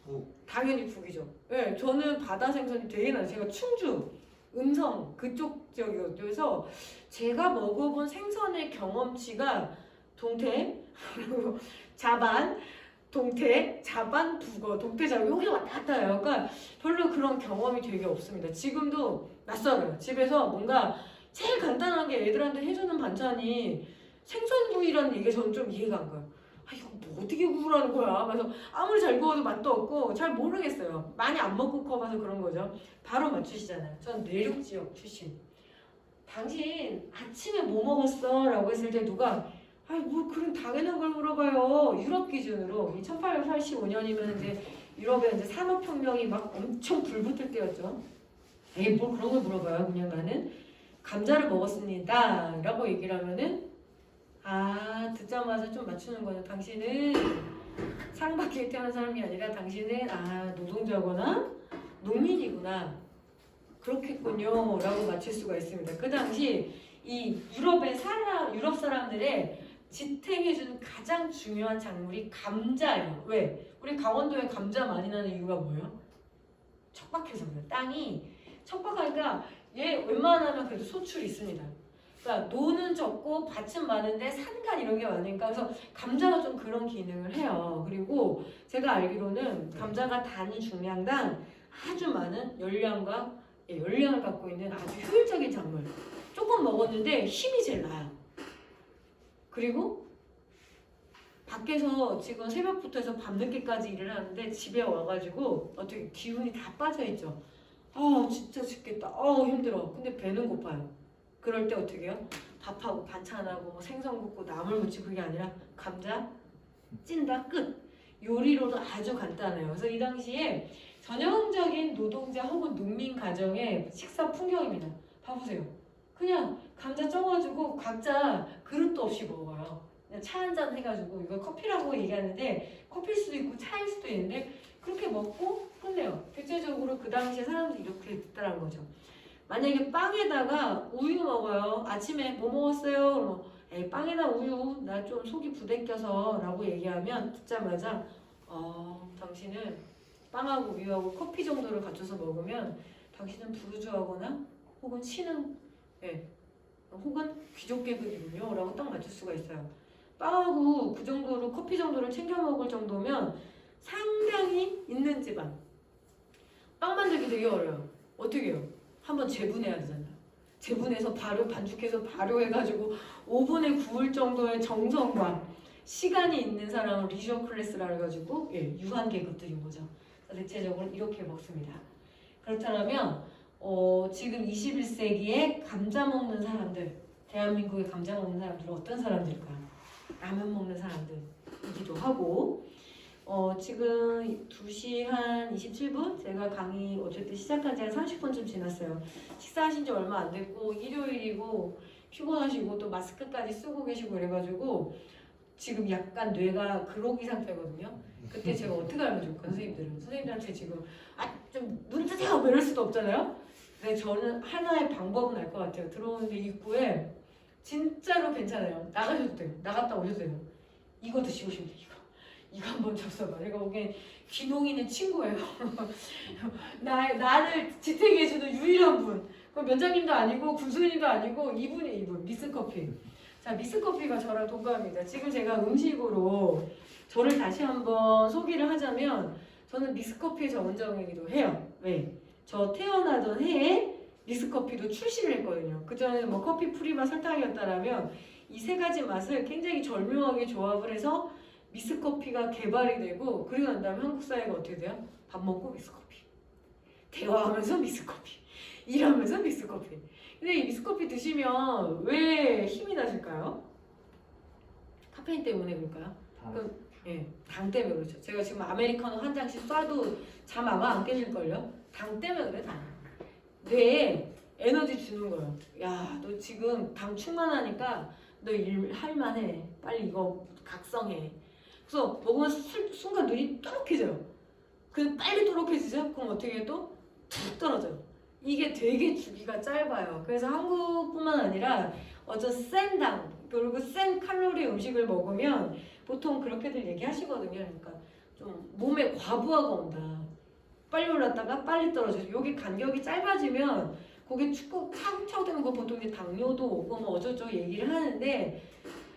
북. 당연히 북이죠. 예, 저는 바다 생선이 되게 많아요. 제가 충주, 음성 그쪽 지역이어서 제가 먹어본 생선의 경험치가 동태, 그리고 자반, 동태, 자반, 북어, 동태, 자반 여기 왔다 갔다 해요. 그러니까 별로 그런 경험이 되게 없습니다. 지금도 낯설어요. 집에서 뭔가 제일 간단한 게 애들한테 해주는 반찬이 생선구이라는 얘기가 저는 좀 이해가 안 가요. 이거 뭐 어떻게 구우라는 거야? 그래서 아무리 잘 구워도 맛도 없고 잘 모르겠어요. 많이 안 먹고 커봐서 그런 거죠. 바로 맞추시잖아요. 전 내륙 지역 출신. 당신 아침에 뭐 먹었어? 라고 했을 때 누가 뭐 그런 당연한 걸 물어봐요. 유럽 기준으로 1885년이면 이제 유럽에 이제 산업혁명이 막 엄청 불붙을 때였죠. 뭐 그런 걸 물어봐요. 그냥 나는 감자를 먹었습니다. 라고 얘기를 하면은 듣자마자 좀 맞추는 거죠. 당신은 사랑받기에 태어난 사람이 아니라 당신은 노동자거나 농민이구나. 그렇겠군요. 라고 맞출 수가 있습니다. 그 당시 이 유럽 사람들의 지탱해주는 가장 중요한 작물이 감자예요. 왜? 우리 강원도에 감자 많이 나는 이유가 뭐예요? 척박해서 그래요. 땅이 척박하니까 얘 웬만하면 그래도 소출이 있습니다. 그러니까 노는 적고 밭은 많은데 산간 이런 게 많으니까 그래서 감자가 좀 그런 기능을 해요. 그리고 제가 알기로는 감자가 단위 중량당 아주 많은 열량을 갖고 있는 아주 효율적인 작물. 조금 먹었는데 힘이 제일 나요. 그리고 밖에서 지금 새벽부터 해서 밤늦게까지 일을 하는데 집에 와가지고 어떻게 기운이 다 빠져있죠. 아 진짜 죽겠다. 힘들어. 근데 배는 고파요. 그럴 때 어떻게 해요? 밥하고 반찬하고 뭐 생선 굽고 나물 무치고 그게 아니라 감자 찐다 끝. 요리로도 아주 간단해요. 그래서 이 당시에 전형적인 노동자 혹은 농민 가정의 식사 풍경입니다. 봐보세요. 그냥 감자 쪄가지고 각자 그릇도 없이 먹어요. 그냥 차 한잔 해가지고 이거 커피라고 얘기하는데 커피일 수도 있고 차일 수도 있는데 그렇게 먹고 끝내요. 대체적으로 그 당시에 사람들이 이렇게 됐다는 거죠. 만약에 빵에다가 우유 먹어요. 아침에 뭐 먹었어요? 그러면 에이, 빵에다 우유 나 좀 속이 부대껴서 라고 얘기하면 듣자마자 당신은 빵하고 우유하고 커피 정도를 갖춰서 먹으면 당신은 부르주아거나 혹은 신흥 혹은 귀족 계급이군요 라고 딱 맞출 수가 있어요. 빵하고 그 정도로 커피 정도를 챙겨 먹을 정도면 상당히 있는 집안. 빵 만들기 되게 어려워요. 어떻게 해요? 한번 재분해야 되잖아요. 재분해서 반죽해서 발효해가지고 오븐에 구울 정도의 정성과 시간이 있는 사람은 리저 클래스라 해가지고 유한 계급들인 거죠. 대체적으로 이렇게 먹습니다. 그렇다면 지금 21세기에 감자 먹는 사람들, 대한민국에 감자 먹는 사람들은 어떤 사람들일까요? 라면 먹는 사람들이기도 하고 지금 2시 한 27분? 제가 강의 어쨌든 시작한 지 한 30분쯤 지났어요. 식사하신 지 얼마 안 됐고 일요일이고 피곤하시고 또 마스크까지 쓰고 계시고 이래가지고 지금 약간 뇌가 그로기 상태거든요. 그때 제가 어떻게 하면 좋을까요? 선생님들한테 지금 좀 눈 뜨세요 뭐 이럴 수도 없잖아요. 근데 저는 하나의 방법은 알 것 같아요. 들어오는데 입구에 진짜로 괜찮아요. 나가셔도 돼요. 나갔다 오셔도 돼요. 이거 드시고 싶은데 이거 한번 접숴봐. 제가 보기엔 귀농이는 친구예요. 나를 지탱해주는 유일한 분. 그 면장님도 아니고 군수님도 아니고 이분 미스커피. 자, 미스커피가 저랑 동갑입니다. 지금 제가 음식으로 저를 다시 한번 소개를 하자면 저는 미스커피의 전문점이기도 해요. 왜? 저 태어나던 해에 미스커피도 출시를 했거든요. 그전에는 뭐 커피 프리맛 설탕이었다라면 이 세 가지 맛을 굉장히 절묘하게 조합을 해서 미스커피가 개발이 되고 그리고 난 다음에 한국 사회가 어떻게 돼요? 밥 먹고 미스커피, 대화하면서 미스커피, 일하면서 미스커피. 근데 이 미스커피 드시면 왜 힘이 나실까요? 카페인 때문에 그럴까요? 당 때문에 그렇죠. 제가 지금 아메리카노 한 잔씩 쏴도 잠 아마 안 깨질걸요? 당 때문에 그래, 당. 뇌에 에너지 주는 거예요. 야, 너 지금 당 충만하니까 너 일 할만해. 빨리 이거 각성해. 그래서 먹으면 순간 눈이 또렷해져요. 그 빨리 또렷해지죠? 그럼 어떻게 해도 툭 떨어져요. 이게 되게 주기가 짧아요. 그래서 한국뿐만 아니라 어떤 센 당 그리고 센 칼로리 음식을 먹으면 보통 그렇게들 얘기하시거든요. 그러니까 좀 몸에 과부하가 온다. 빨리 올랐다가 빨리 떨어져요. 여기 간격이 짧아지면 거기 축구 차곡차곡되는 거 보통 이제 당뇨도 오고 뭐 어쩌죠 얘기를 하는데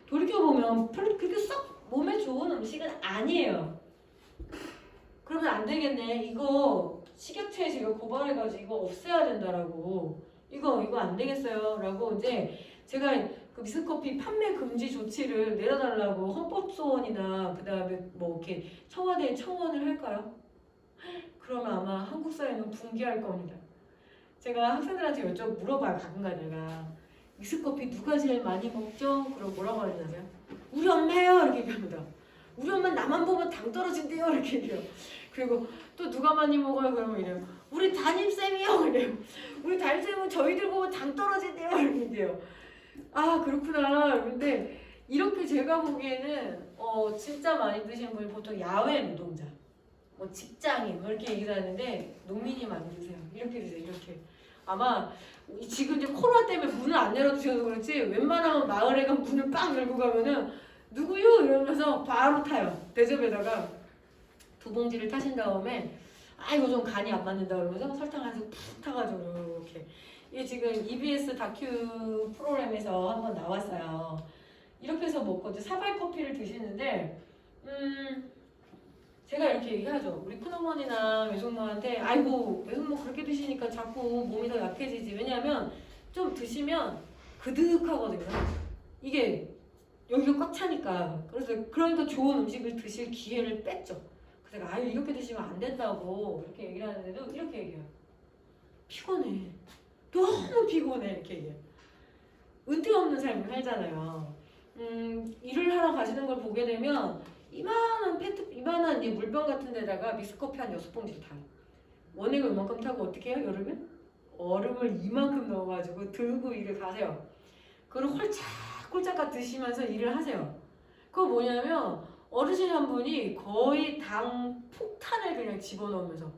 돌이켜보면 별로 그렇게 썩 몸에 좋은 음식은 아니에요. 그러면 안 되겠네. 이거 식약처에 제가 고발해가지고 이거 없애야 된다라고. 이거 안 되겠어요. 라고 이제 제가 그 미스커피 판매 금지 조치를 내려달라고 헌법소원이나 그 다음에 뭐 이렇게 청와대에 청원을 할까요? 그러면 아마 한국 사회는 붕괴할 겁니다. 제가 학생들한테 물어봐요. 가끔가다 내가 믹스커피 누가 제일 많이 먹죠? 그럼 뭐라고 하는지 아세요? 우리 엄마요 이렇게 얘기합니다. 우리 엄마 나만 보면 당 떨어진대요 이렇게 얘기해요. 그리고 또 누가 많이 먹어요? 그러면 이래요. 우리 담임쌤이요 이래요. 우리 담임쌤은 저희들 보면 당 떨어진대요 이렇게 얘기해요. 아 그렇구나. 근데 이렇게 제가 보기에는 진짜 많이 드시는 분이 보통 야외 노동자 뭐 직장인 뭐 이렇게 얘기를 하는데 농민이 많이 드세요. 이렇게 드세요. 이렇게. 아마 지금 이제 코로나 때문에 문을 안 열어주셔서 그렇지 웬만하면 마을에 가면 문을 빡 열고 가면은 누구요? 이러면서 바로 타요. 대접에다가 두 봉지를 타신 다음에 아 이거 좀 간이 안 맞는다 그러면서 설탕 한 숟 푹 타가지고 이렇게. 이게 지금 EBS 다큐 프로그램에서 한번 나왔어요. 이렇게 해서 먹거든요. 사발 커피를 드시는데 제가 이렇게 얘기하죠. 우리 큰어머니나 외숙모한테 아이고 외숙모 그렇게 드시니까 자꾸 몸이 더 약해지지. 왜냐하면 좀 드시면 그득하거든요. 이게 여기가 꽉 차니까. 그래서 그러니까 좋은 음식을 드실 기회를 뺐죠. 그래서 아유 이렇게 드시면 안 된다고 이렇게 얘기를 하는데도 이렇게 얘기해요. 피곤해. 너무 피곤해 이렇게 얘기해요. 은퇴 없는 삶을 살잖아요. 일을 하러 가시는 걸 보게 되면 이만한 이 물병 같은 데다가 믹스커피 한 6봉지를 타요. 원액을 이만큼 타고 어떻게 해요 여름에? 얼음을 이만큼 넣어가지고 들고 일을 가세요. 그리고 홀짝홀짝 드시면서 일을 하세요. 그거 뭐냐면 어르신 한 분이 거의 당 폭탄을 그냥 집어넣으면서,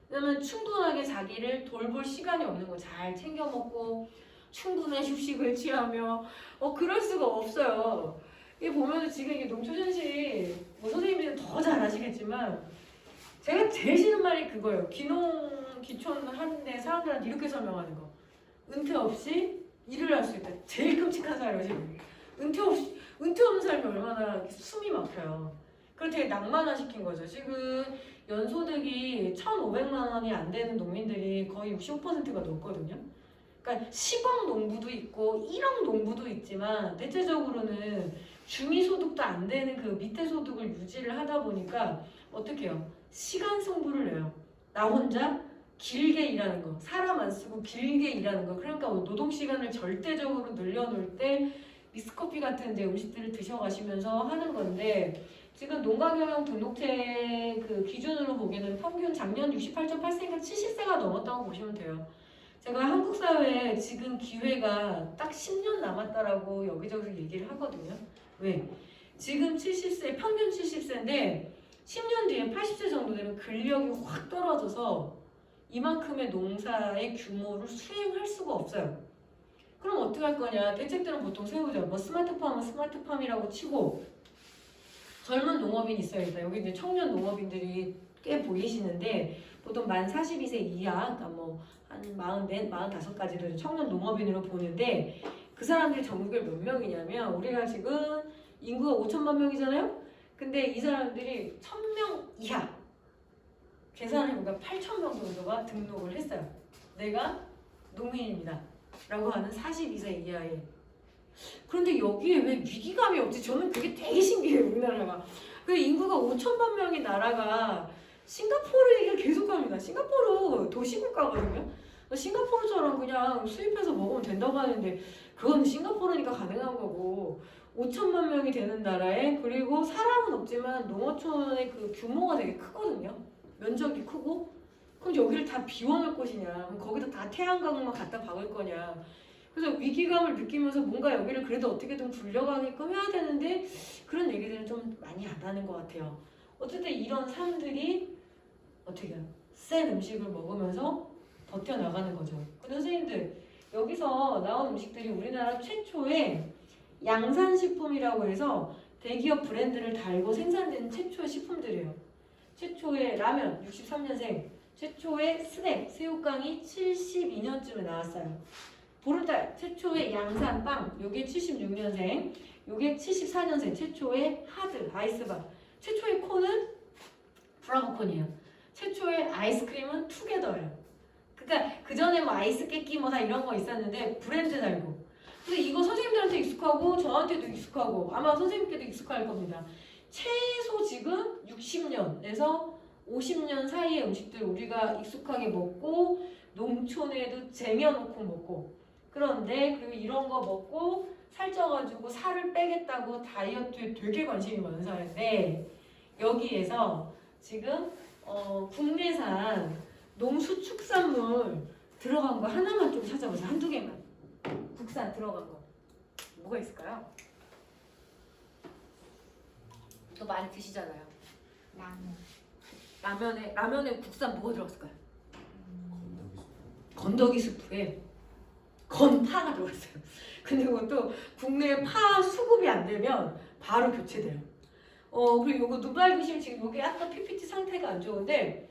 왜냐면 충분하게 자기를 돌볼 시간이 없는 거, 잘 챙겨 먹고 충분한 휴식을 취하며 그럴 수가 없어요. 이게 보면은 지금 이게 농촌현실 뭐 선생님들은 더 잘 아시겠지만 제가 제일 싫은 말이 그거예요. 기촌 하는데 사람들한테 이렇게 설명하는 거. 은퇴 없이 일을 할 수 있다. 제일 끔찍한 사람이에요 지금. 은퇴 없는 삶이 얼마나 숨이 막혀요. 그걸 되게 낭만화시킨 거죠. 지금 연소득이 1,500만 원이 안 되는 농민들이 거의 65%가 넘거든요. 그러니까 10억 농부도 있고 1억 농부도 있지만 대체적으로는 중위소득도 안 되는 그 밑에 소득을 유지를 하다 보니까 어떻게 해요? 시간 승부를 내요. 나 혼자 길게 일하는 거, 사람 안 쓰고 길게 일하는 거. 그러니까 노동 시간을 절대적으로 늘려놓을 때 믹스커피 같은 이제 음식들을 드셔가시면서 하는 건데, 지금 농가경영 등록체 그 기준으로 보기에는 평균 작년 68.8세니까 70세가 넘었다고 보시면 돼요. 제가 한국 사회에 지금 기회가 딱 10년 남았다라고 여기저기서 얘기를 하거든요. 왜? 지금 70세, 평균 70세인데 10년 뒤에 80세 정도 되면 근력이 확 떨어져서 이만큼의 농사의 규모를 수행할 수가 없어요. 그럼 어떻게 할 거냐? 대책들은 보통 세우죠. 뭐 스마트팜은 스마트팜이라고 치고 젊은 농업인이 있어야겠다. 여기 이제 청년 농업인들이 꽤 보이시는데 보통 만 42세 이하, 그러니까 뭐 한 44, 45까지도 청년 농업인으로 보는데, 그 사람들이 전국에 몇 명이냐면 우리가 지금 인구가 5천만 명이잖아요. 근데 이 사람들이 1,000명 이하 계산해보니까 8,000명 정도가 등록을 했어요. 내가 농민입니다 라고 하는 42세 이하에. 그런데 여기에 왜 위기감이 없지? 저는 그게 되게 신기해요. 우리나라가 그 인구가 5천만 명의 나라가 싱가포르 얘기를 계속합니다. 싱가포르 도시국가거든요. 싱가포르처럼 그냥 수입해서 먹으면 된다고 하는데 그건 싱가포르니까 가능한 거고, 5천만 명이 되는 나라에, 그리고 사람은 없지만 농어촌의 그 규모가 되게 크거든요. 면적이 크고. 그럼 여기를 다 비워놓을 것이냐? 그럼 거기다 다 태양광만 갖다 박을 거냐? 그래서 위기감을 느끼면서 뭔가 여기를 그래도 어떻게든 굴려가게끔 해야 되는데 그런 얘기들은 좀 많이 안 하는 것 같아요. 어쨌든 이런 삶들이 어떻게 해요? 센 음식을 먹으면서 버텨나가는 거죠. 근데 선생님들, 여기서 나온 음식들이 우리나라 최초의 양산식품이라고 해서 대기업 브랜드를 달고 생산된 최초의 식품들이에요. 최초의 라면 63년생, 최초의 스낵 새우깡이 72년쯤에 나왔어요. 보름달 최초의 양산빵, 요게 76년생, 요게 74년생 최초의 하드 아이스바, 최초의 콘은 브라보콘이에요. 최초의 아이스크림은 투게더예요. 그러니까 그 전에 뭐 아이스 깨끼 뭐 다 이런 거 있었는데 브랜드 달고. 근데 이거 선생님들한테 익숙하고 저한테도 익숙하고 아마 선생님께도 익숙할 겁니다. 최소 지금 60년에서 50년 사이의 음식들 우리가 익숙하게 먹고 농촌에도 쟁여놓고 먹고, 그런데 그리고 이런 거 먹고 살쪄가지고 살을 빼겠다고 다이어트에 되게 관심이 많은 사람인데, 여기에서 지금 국내산 농수축산물 들어간 거 하나만 좀 찾아보세요. 한두 개만. 국산 들어간 거 뭐가 있을까요? 또 많이 드시잖아요. 라면에 국산 뭐가 들어갔을까요? 건더기 스프에 건파가 들어갔어요. 근데 그것도 국내 파 수급이 안 되면 바로 교체돼요. 그리고 요거 눈 밝으시면 지금 요게 약간 PPT 상태가 안 좋은데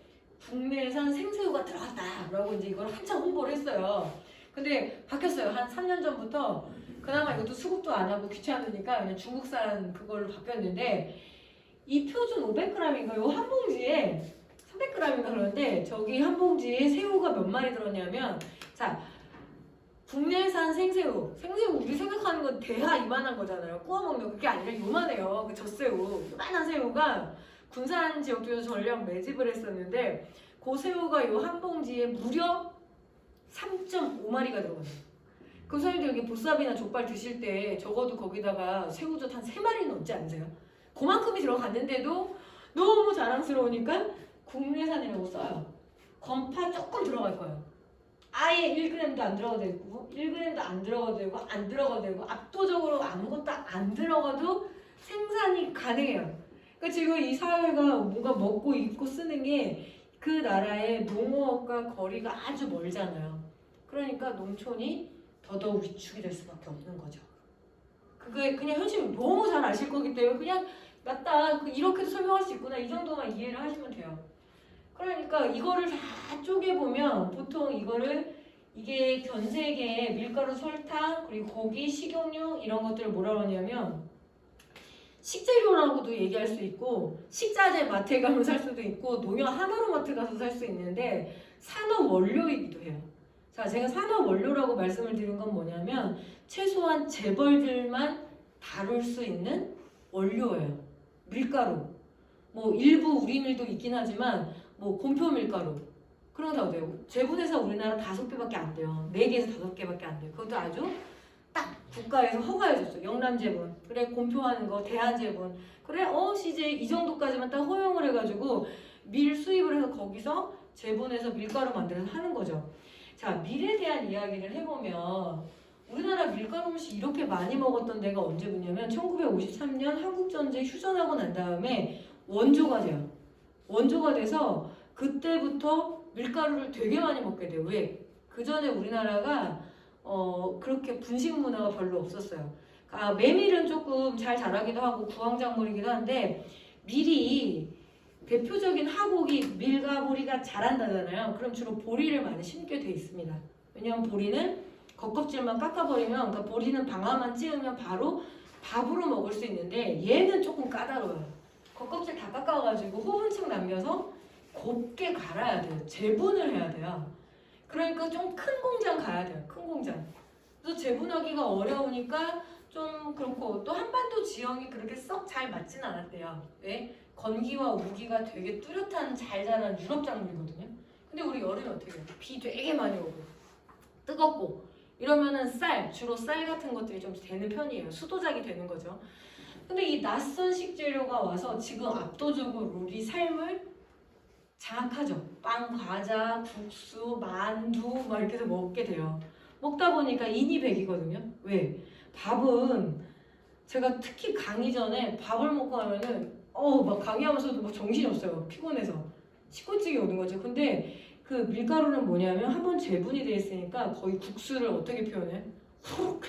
국내산 생새우가 들어갔다라고 이제 이걸 한참 홍보를 했어요. 근데 바뀌었어요. 한 3년 전부터 그나마 이것도 수급도 안 하고 귀찮으니까 그냥 중국산 그걸로 바뀌었는데 이 표준 500g인가 요 한 봉지에 300g인가 그러는데 저기 한 봉지에 새우가 몇 마리 들었냐면 자 국내산 생새우 우리 생각하는 건 대하 이만한 거잖아요. 구워 먹는 거. 그게 아니라 요만해요. 그 젖새우 요만한 새우가 군산 지역에서 전량 매집을 했었는데 그 새우가 요 한 봉지에 무려 3.5마리가 들어가요. 그 선생님들 여기 보쌈이나 족발 드실 때 적어도 거기다가 새우젓 한 3마리 넣지 않으세요? 그만큼이 들어갔는데도 너무 자랑스러우니까 국내산이라고 써요. 건파 조금 들어갈 거예요. 아예 1g도 안 들어가도 되고 1g도 안 들어가도 되고 안 들어가도 되고 압도적으로 아무것도 안 들어가도 생산이 가능해요. 그러니까 지금 이 사회가 뭔가 먹고 입고 쓰는 게 그 나라의 농어업과 거리가 아주 멀잖아요. 그러니까 농촌이 더더욱 위축이 될 수밖에 없는 거죠. 그게 그냥 현실 너무 잘 아실 거기 때문에 그냥 맞다 이렇게도 설명할 수 있구나 이 정도만 이해를 하시면 돼요. 그러니까 이거를 다 쪼개보면 보통 이게 전 세계 밀가루, 설탕, 그리고 고기, 식용유 이런 것들을 뭐라고 하냐면 식재료라고도 얘기할 수 있고 식자재 마트에 가면 살 수도 있고 농협 하나로마트 가서 살 수 있는데 산업 원료이기도 해요. 자, 제가 산업 원료라고 말씀을 드린 건 뭐냐면 최소한 재벌들만 다룰 수 있는 원료예요. 밀가루. 뭐 일부 우리 밀도 있긴 하지만 뭐 곰표 밀가루 그런 거 다 돼요. 재분해서 우리나라 5개밖에 안 돼요. 4개에서 5개밖에 안 돼요. 그것도 아주 딱 국가에서 허가해줬어. 영남재분 그래 곰표하는 거 대한재분 그래 CJ 이 정도까지만 딱 허용을 해가지고 밀 수입을 해서 거기서 재분해서 밀가루 만들어서 하는 거죠. 자, 밀에 대한 이야기를 해보면 우리나라 밀가루 음식 이렇게 많이 먹었던 데가 언제부냐면 1953년 한국전쟁 휴전하고 난 다음에 원조가 돼요. 원조가 돼서 그때부터 밀가루를 되게 많이 먹게 돼요. 왜? 그 전에 우리나라가 그렇게 분식 문화가 별로 없었어요. 메밀은 조금 잘 자라기도 하고 구황작물이기도 한데 밀이 대표적인 하곡이 밀과 보리가 자란다잖아요. 그럼 주로 보리를 많이 심게 돼 있습니다. 왜냐하면 보리는 겉껍질만 깎아버리면 그러니까 보리는 방아만 찧으면 바로 밥으로 먹을 수 있는데 얘는 조금 까다로워요. 겉껍질 다 깎아가지고 호분층 남겨서 곱게 갈아야 돼요. 재분을 해야 돼요. 그러니까 좀 큰 공장 가야 돼요. 큰 공장. 그래서 재분하기가 어려우니까 좀 그렇고 또 한반도 지형이 그렇게 썩 잘 맞진 않았대요. 왜? 건기와 우기가 되게 뚜렷한 잘 자란 유럽 작물이거든요. 근데 우리 여름에 어떻게 해요? 비 되게 많이 오고 뜨겁고 이러면은 주로 쌀 같은 것들이 좀 되는 편이에요. 수도작이 되는 거죠. 근데 이 낯선 식재료가 와서 지금 압도적으로 우리 삶을 장악하죠. 빵, 과자, 국수, 만두 막 이렇게 해서 먹게 돼요. 먹다 보니까 인이 백이거든요. 왜? 밥은 제가 특히 강의 전에 밥을 먹고 하면은 막 강의하면서도 막 정신이 없어요. 피곤해서 식곤증이 오는 거죠. 근데 그 밀가루는 뭐냐면 한번 재분이 돼 있으니까 거의 국수를 어떻게 표현해? 후룩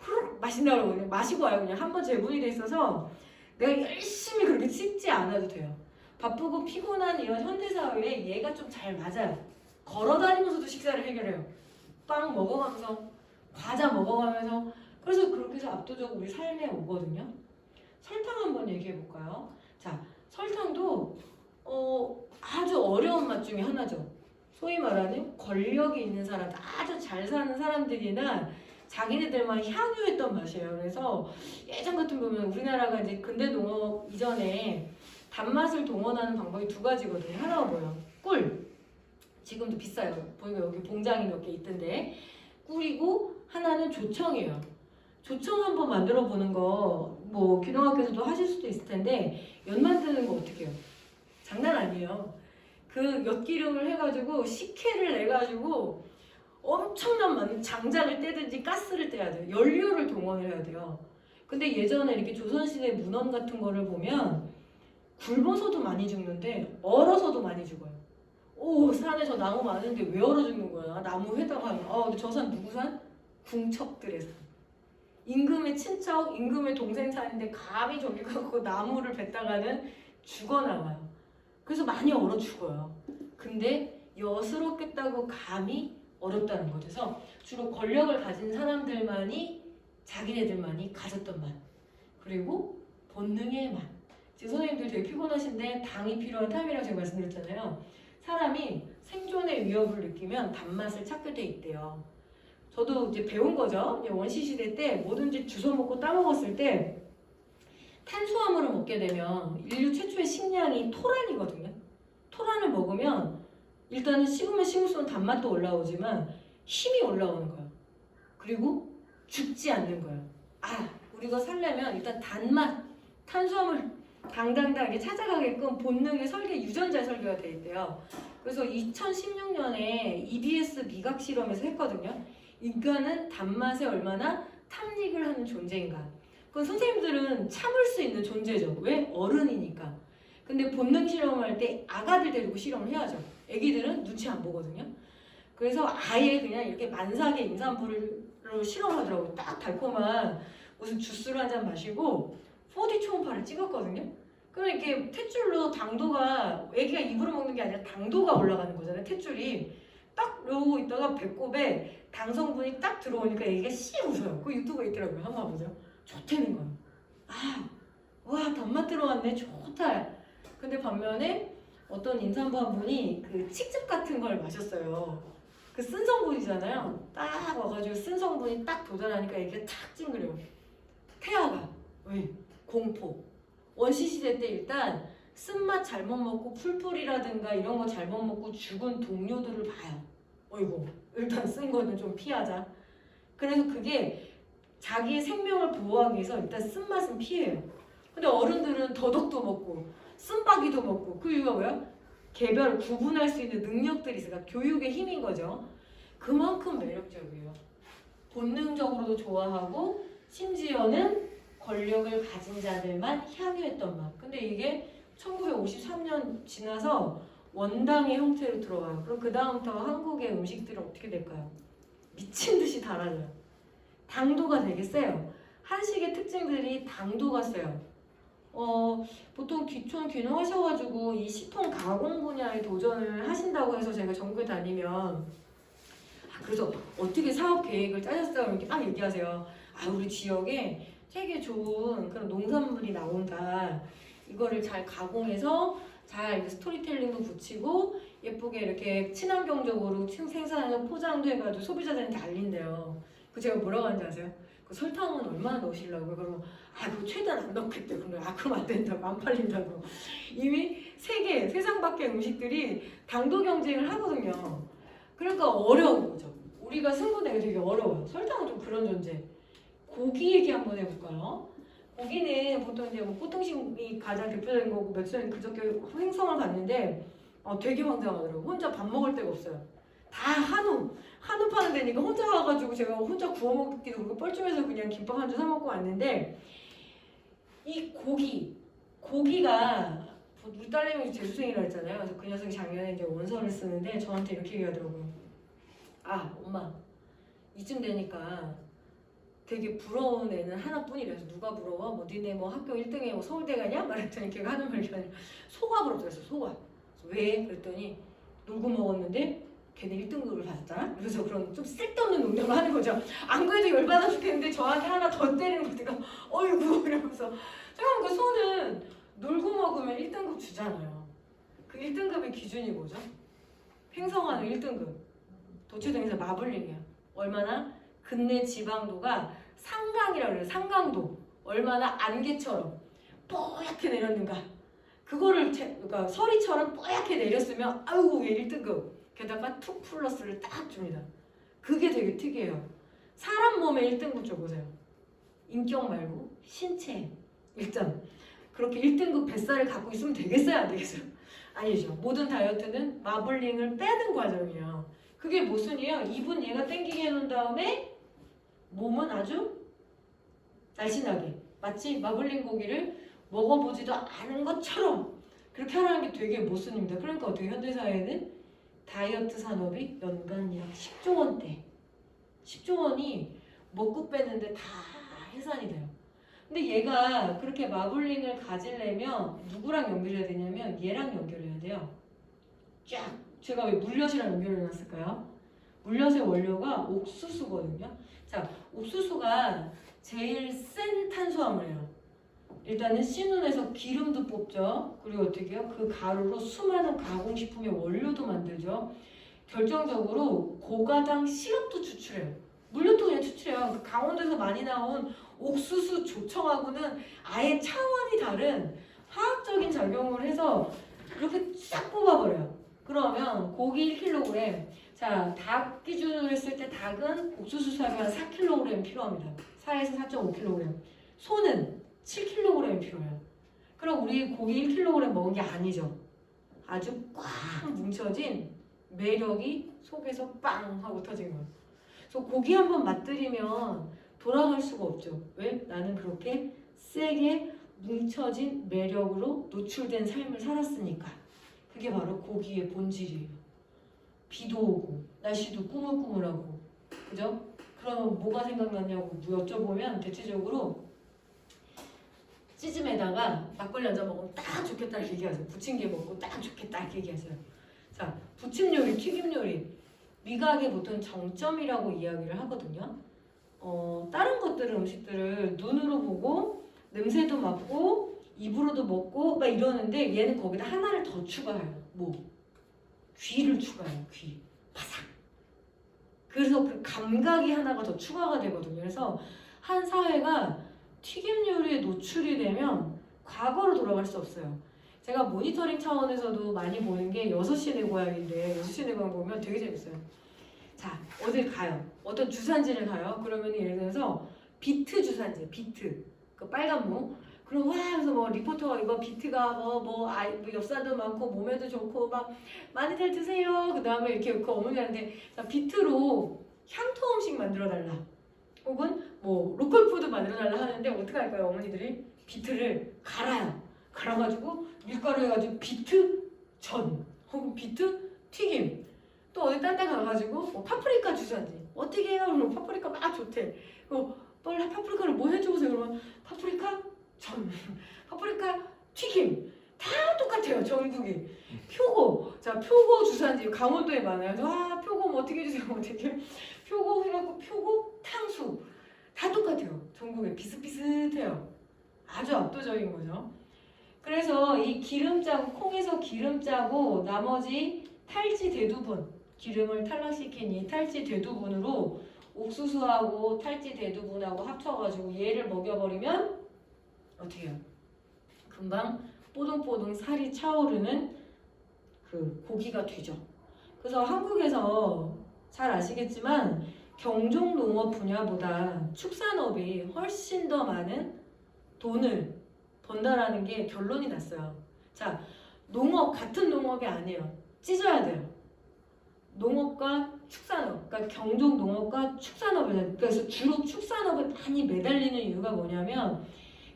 후룩 마신다고 그러거든요. 마시고 와요. 그냥 한번 재분이 돼 있어서 내가 열심히 그렇게 씻지 않아도 돼요. 바쁘고 피곤한 이런 현대사회에 얘가 좀 잘 맞아요. 걸어다니면서도 식사를 해결해요. 빵 먹어가면서 과자 먹어가면서 그래서 그렇게 해서 압도적으로 우리 삶에 오거든요. 설탕 한번 얘기해 볼까요? 자, 설탕도 아주 어려운 맛 중에 하나죠. 소위 말하는 권력이 있는 사람, 아주 잘 사는 사람들이나 자기네들만 향유했던 맛이에요. 그래서 예전 같은 보면 우리나라가 이제 근대 농업 이전에 단맛을 동원하는 방법이 2가지거든요. 하나가 뭐예요? 꿀. 지금도 비싸요. 보니까 여기 봉장이 몇 개 있던데. 꿀이고 하나는 조청이에요. 조청 한번 만들어 보는 거 뭐 귀농학교에서도 하실 수도 있을 텐데 엿 만드는 거 어떻게 해요? 장난 아니에요. 그 엿기름을 해가지고 식혜를 내가지고 엄청난 장작을 떼든지 가스를 떼야 돼요. 연료를 동원을 해야 돼요. 근데 예전에 이렇게 조선시대 문헌 같은 거를 보면 굶어서도 많이 죽는데 얼어서도 많이 죽어요. 산에 저 나무 많은데 왜 얼어 죽는 거야? 나무 회다가 하면 근데 저 산 누구 산? 궁척들의 산. 임금의 친척, 임금의 동생 산인데 감히 저기 가고 나무를 뱉다가는 죽어나와요. 그래서 많이 얼어 죽어요. 근데 여스럽겠다고 감히 어렵다는 거죠. 그래서 주로 권력을 가진 사람들만이 자기네들만이 가졌던 맛. 그리고 본능의 맛. 지금 선생님들 되게 피곤하신데 당이 필요한 타임이라고 제가 말씀드렸잖아요. 사람이 생존의 위협을 느끼면 단맛을 찾게 돼 있대요. 저도 이제 배운 거죠. 이제 원시 시대 때 뭐든지 주워 먹고 따먹었을 때 탄수화물을 먹게 되면 인류 최초의 식량이 토란이거든요. 토란을 먹으면 일단은 씹으면 씹을수록 단맛도 올라오지만 힘이 올라오는 거예요. 그리고 죽지 않는 거예요. 아, 우리가 살려면 일단 단맛, 탄수화물 당당하게 찾아가게끔 본능의 설계, 유전자 설계가 돼 있대요. 그래서 2016년에 EBS 미각 실험에서 했거든요. 인간은 단맛에 얼마나 탐닉을 하는 존재인가. 그건 선생님들은 참을 수 있는 존재죠. 왜? 어른이니까. 근데 본능 실험할 때 아가들 데리고 실험을 해야죠. 애기들은 눈치 안 보거든요. 그래서 아예 그냥 이렇게 만삭의 임산부로 실험하더라고요. 딱 달콤한 무슨 주스를 한 잔 마시고 4D 초음파를 찍었거든요. 그럼 이렇게 탯줄로 당도가 애기가 입으로 먹는 게 아니라 당도가 올라가는 거잖아요. 탯줄이 딱 이러고 있다가 배꼽에 당 성분이 딱 들어오니까 애기가 씨 웃어요. 그 유튜브에 있더라고요. 한번 봐보세요. 좋다는 거예요. 아, 와 단맛 들어왔네. 좋다. 근데 반면에 어떤 임산부 한 분이 그 칡즙 같은 걸 마셨어요. 그 쓴 성분이잖아요. 딱 와가지고 쓴 성분이 딱 도달하니까 애기가 탁 찡그려요. 태아가 왜? 공포. 원시시대 때 일단 쓴맛 잘못 먹고 풀풀이라든가 이런 거 잘못 먹고 죽은 동료들을 봐요. 어이구 일단 쓴 거는 좀 피하자. 그래서 그게 자기 생명을 보호하기 위해서 일단 쓴맛은 피해요. 근데 어른들은 더덕도 먹고 쓴바기도 먹고 그 이유가 뭐야? 개별 구분할 수 있는 능력들이 있으니까 교육의 힘인 거죠. 그만큼 매력적이에요. 본능적으로도 좋아하고 심지어는 권력을 가진 자들만 향유했던 맛. 근데 이게 1953년 지나서 원당의 형태로 들어와요. 그럼 그 다음부터 한국의 음식들은 어떻게 될까요? 미친 듯이 달아져요. 당도가 되게 세요. 한식의 특징들이 당도가 세요. 보통 귀촌 귀농하셔가지고 이 식품 가공 분야에 도전을 하신다고 해서 제가 전국에 다니면 그래서 어떻게 사업 계획을 짜셨어요? 이렇게 딱 얘기하세요. 우리 지역에 되게 좋은 그런 농산물이 나온다. 이거를 잘 가공해서 잘 스토리텔링도 붙이고 예쁘게 이렇게 친환경적으로 생산해서 포장도 해가지고 소비자들한테 알린대요. 그 제가 뭐라고 하는지 아세요? 그 설탕은 얼마나 넣으시려고요? 그러면 그거 최대한 안 넣겠대. 그러면 그럼 안 된다고, 안 팔린다고. 이미 세상 밖의 음식들이 당도 경쟁을 하거든요. 그러니까 어려운 거죠. 우리가 승부내기 되게 어려워요. 설탕은 좀 그런 존재. 고기 얘기 한번 해볼까요? 고기는 보통 이제 뭐 꽃등심이 가장 대표적인 거고 며칠 전에 그저께 횡성을 갔는데 되게 황당하더라고요. 혼자 밥 먹을 데가 없어요. 다 한우 파는 데니까 혼자 가가지고 제가 혼자 구워 먹기도 그렇고 뻘쭘해서 그냥 김밥 한 줄 사 먹고 왔는데 이 고기가 우리 딸내미 재수생이라 했잖아요. 그래서 그 녀석이 작년에 이제 원서를 쓰는데 저한테 이렇게 얘기하더라고요. 엄마 이쯤 되니까 되게 부러운 애는 하나뿐이라서 누가 부러워? 뭐 니네 뭐 학교 1등에 뭐 서울대 가냐? 말했더니 걔가 하는 말이 아니라 소가 부럽다 그랬어. 소가. 왜? 그랬더니 놀고 먹었는데 걔네 1등급을 받았잖아? 그래서 그런 좀 쓸데없는 농담을 하는 거죠. 안 그래도 열받아 죽겠는데 저한테 하나 더 때리는 거 제가 어이구 이러면서 잠깐만 그 소는 놀고 먹으면 1등급 주잖아요. 그 1등급의 기준이 뭐죠? 횡성하는 1등급. 도체등에서 마블링이야. 얼마나? 근내 지방도가 상강이라고 그래요. 상강도. 얼마나 안개처럼 뽀얗게 내렸는가. 그거를 그러니까 서리처럼 뽀얗게 내렸으면 아이고 얘 1등급. 게다가 2 플러스를 딱 줍니다. 그게 되게 특이해요. 사람 몸에 1등급 줘보세요. 인격 말고 신체 1점. 그렇게 1등급 뱃살을 갖고 있으면 되겠어요? 안 되겠어요? 아니죠. 모든 다이어트는 마블링을 빼는 과정이에요. 그게 모순이에요. 입은 얘가 땡기게 해놓은 다음에 몸은 아주 날씬하게 마치 마블링 고기를 먹어보지도 않은 것처럼 그렇게 하라는 게 되게 모순입니다. 그러니까 어떻게 현대사회는 다이어트 산업이 연간 약 10조 원대 10조 원이 먹고 빼는데 다 해산이 돼요. 근데 얘가 그렇게 마블링을 가지려면 누구랑 연결해야 되냐면 얘랑 연결해야 돼요. 쫙 제가 왜 물엿이랑 연결해 놨을까요? 물엿의 원료가 옥수수거든요. 자, 옥수수가 제일 센 탄수화물이에요. 일단은 씨눈에서 기름도 뽑죠. 그리고 어떻게 해요? 그 가루로 수많은 가공식품의 원료도 만들죠. 결정적으로 고가당 시럽도 추출해요. 물엿도 그냥 추출해요. 그 강원도에서 많이 나온 옥수수 조청하고는 아예 차원이 다른 화학적인 작용을 해서 이렇게 싹 뽑아버려요. 그러면 고기 1kg, 자, 닭 기준으로 했을 때 닭은 옥수수 삽이 한 4kg 필요합니다. 4에서 4.5kg. 소는 7kg 필요해요. 그럼 우리 고기 1kg 먹은 게 아니죠. 아주 꽉 뭉쳐진 매력이 속에서 빵 하고 터진 거예요. 그래서 고기 한번 맛들이면 돌아갈 수가 없죠. 왜? 나는 그렇게 세게 뭉쳐진 매력으로 노출된 삶을 살았으니까. 그게 바로 고기의 본질이에요. 비도 오고 날씨도 꾸물꾸물하고, 그죠? 그러면 뭐가 생각나냐고 여쭤보면 대체적으로 찌짐에다가 막걸리 한잔 먹으면 딱 좋겠다 이렇게 얘기하세요. 부침개 먹고 딱 좋겠다 이렇게 얘기하세요. 자, 부침 요리, 튀김 요리, 미각의 보통 정점이라고 이야기를 하거든요. 다른 것들은 음식들을 눈으로 보고 냄새도 맡고 입으로도 먹고 막 이러는데 얘는 거기다 하나를 더 추가해요. 뭐? 귀를 추가해요. 귀. 바삭. 그래서 그 감각이 하나가 더 추가가 되거든요. 그래서 한 사회가 튀김 요리에 노출이 되면 과거로 돌아갈 수 없어요. 제가 모니터링 차원에서도 많이 보는 게 6시 내 고향인데 6시 내 고향 보면 되게 재밌어요. 자, 어딜 가요. 어떤 주산지를 가요. 그러면 예를 들어서 비트 주산지, 비트. 그 빨간 무. 그럼 와 그래서 뭐 리포터가 이거 비트가 뭐 엽산도 많고 몸에도 좋고 막 많이들 드세요. 그 다음에 이렇게 그 어머니한테 자, 비트로 향토 음식 만들어 달라. 혹은 뭐 로컬 푸드 만들어 달라 하는데 어떻게 할까요? 어머니들이 비트를 갈아요. 갈아가지고 밀가루 해가지고 비트 전 혹은 비트 튀김. 또 어디 딴 데 가가지고 뭐 파프리카 주산지 어떻게 해요? 그럼 파프리카 막 좋대. 빨리 파프리카를 뭐 해주세요? 그러면 파프리카 전, 파프리카 튀김 다 똑같아요. 전국이. 표고, 자 표고 주산지 강원도에 많아요. 그래서 표고 뭐 어떻게 해주세요? 어떻게 표고 해갖고 표고 탕수 다 똑같아요. 전국에 비슷비슷해요. 아주 압도적인 거죠. 그래서 이 기름 짜고 콩에서 기름 짜고 나머지 탈지 대두분 기름을 탈락시킨 이 탈지 대두분으로 옥수수하고 탈지 대두분하고 합쳐가지고 얘를 먹여버리면 어떻게 해요? 금방 뽀동뽀동 살이 차오르는 그 고기가 되죠. 그래서 한국에서 잘 아시겠지만 경종농업 분야보다 축산업이 훨씬 더 많은 돈을 번다라는 게 결론이 났어요. 자, 농업 같은 농업이 아니에요. 찢어야 돼요. 농업과 축산업, 그러니까 경종 농업과 축산업을 그래서 주로 축산업에 많이 매달리는 이유가 뭐냐면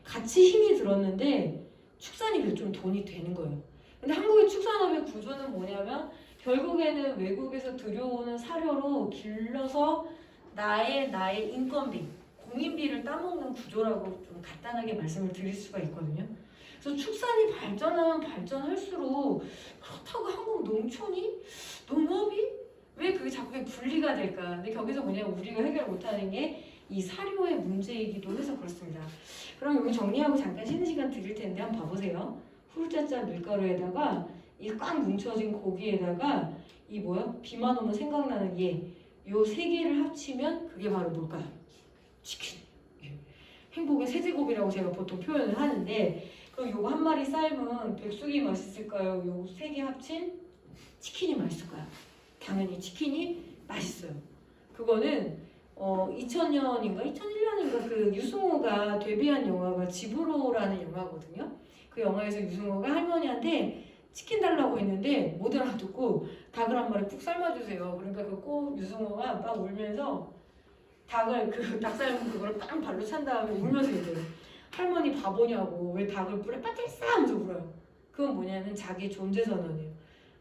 같이 힘이 들었는데 축산이 그래도 좀 돈이 되는 거예요. 근데 한국의 축산업의 구조는 뭐냐면 결국에는 외국에서 들여오는 사료로 길러서 나의 인건비, 공인비를 따먹는 구조라고 좀 간단하게 말씀을 드릴 수가 있거든요. 그래서 축산이 발전하면 발전할수록 그렇다고 한국 농업이 왜 그게 자꾸 분리가 될까? 근데 거기서 뭐냐면 우리가 해결 못하는 게 이 사료의 문제이기도 해서 그렇습니다. 그럼 여기 정리하고 잠깐 쉬는 시간 드릴 텐데 한번 봐보세요. 후르짜짜 밀가루에다가 이 꽉 뭉쳐진 고기에다가 이 비만 오면 생각나는 요 세 개를 합치면 그게 바로 뭘까요? 치킨. 행복의 세제곱이라고 제가 보통 표현을 하는데 그럼 요거 한 마리 삶은 백숙이 맛있을까요? 요 세 개 합친 치킨이 맛있을까요? 당연히 치킨이 맛있어요. 그거는 2000년인가 2001년인가 그 유승호가 데뷔한 영화가 집으로라는 영화거든요. 그 영화에서 유승호가 할머니한테 치킨 달라고 했는데 못 알아듣고 닭을 한 마리 푹 삶아주세요. 그러니까 유승호가 막 울면서 닭을 닭 삶은 그걸 빵 발로 찬 다음에 울면서 얘기해요. 할머니 바보냐고 왜 닭을 뿔에 빠뜨렸어 하면서 울어요. 그건 뭐냐면 자기 존재 선언이에요.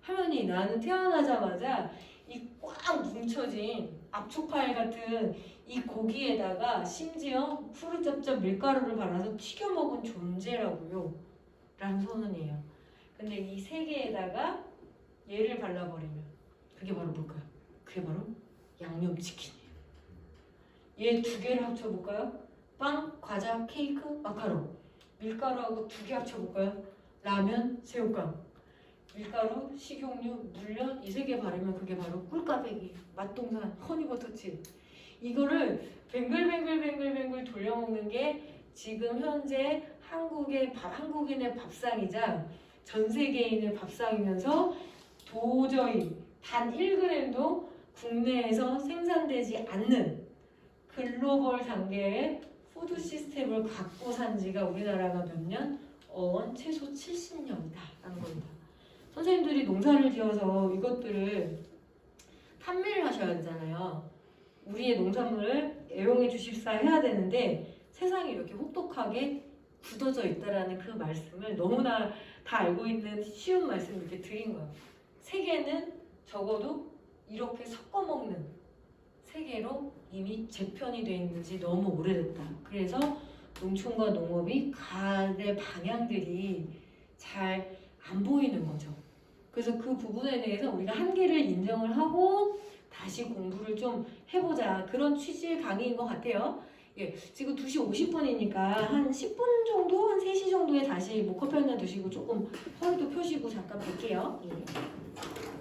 할머니 나는 태어나자마자 이 꽉 뭉쳐진 압축파일 같은 이 고기에다가 심지어 푸르접접 밀가루를 발라서 튀겨 먹은 존재라고요 라는 선언이에요. 근데 이 세 개에다가 얘를 발라버리면 그게 바로 뭘까요? 그게 바로 양념치킨이에요. 얘 두 개를 합쳐볼까요? 빵, 과자, 케이크, 마카롱. 밀가루하고 두 개 합쳐볼까요? 라면, 새우깡. 밀가루, 식용유, 물엿 이 세 개 바르면 그게 바로 꿀까베기, 맛동산, 허니버터칩. 이거를 뱅글뱅글 돌려먹는 게 지금 현재 한국인의 밥상이자 전 세계인의 밥상이면서 도저히 단 1g도 국내에서 생산되지 않는 글로벌 단계의 푸드 시스템을 갖고 산 지가 우리나라가 몇 년? 최소 70년이다 라는 겁니다. 선생님들이 농사를 지어서 이것들을 판매를 하셔야 되잖아요. 우리의 농산물을 애용해 주십사 해야 되는데 세상이 이렇게 혹독하게 굳어져 있다라는 그 말씀을 너무나 다 알고 있는 쉬운 말씀을 이렇게 드린 거예요. 세계는 적어도 이렇게 섞어 먹는 세계로 이미 재편이 돼 있는지 너무 오래됐다. 그래서 농촌과 농업이 가는 방향들이 잘 안 보이는 거죠. 그래서 그 부분에 대해서 우리가 한계를 인정을 하고 다시 공부를 좀 해보자. 그런 취지의 강의인 것 같아요. 예, 지금 2시 50분이니까 한 10분 정도, 한 3시 정도에 다시 뭐 커피 한잔 드시고 조금 허리도 펴시고 잠깐 뵐게요. 예.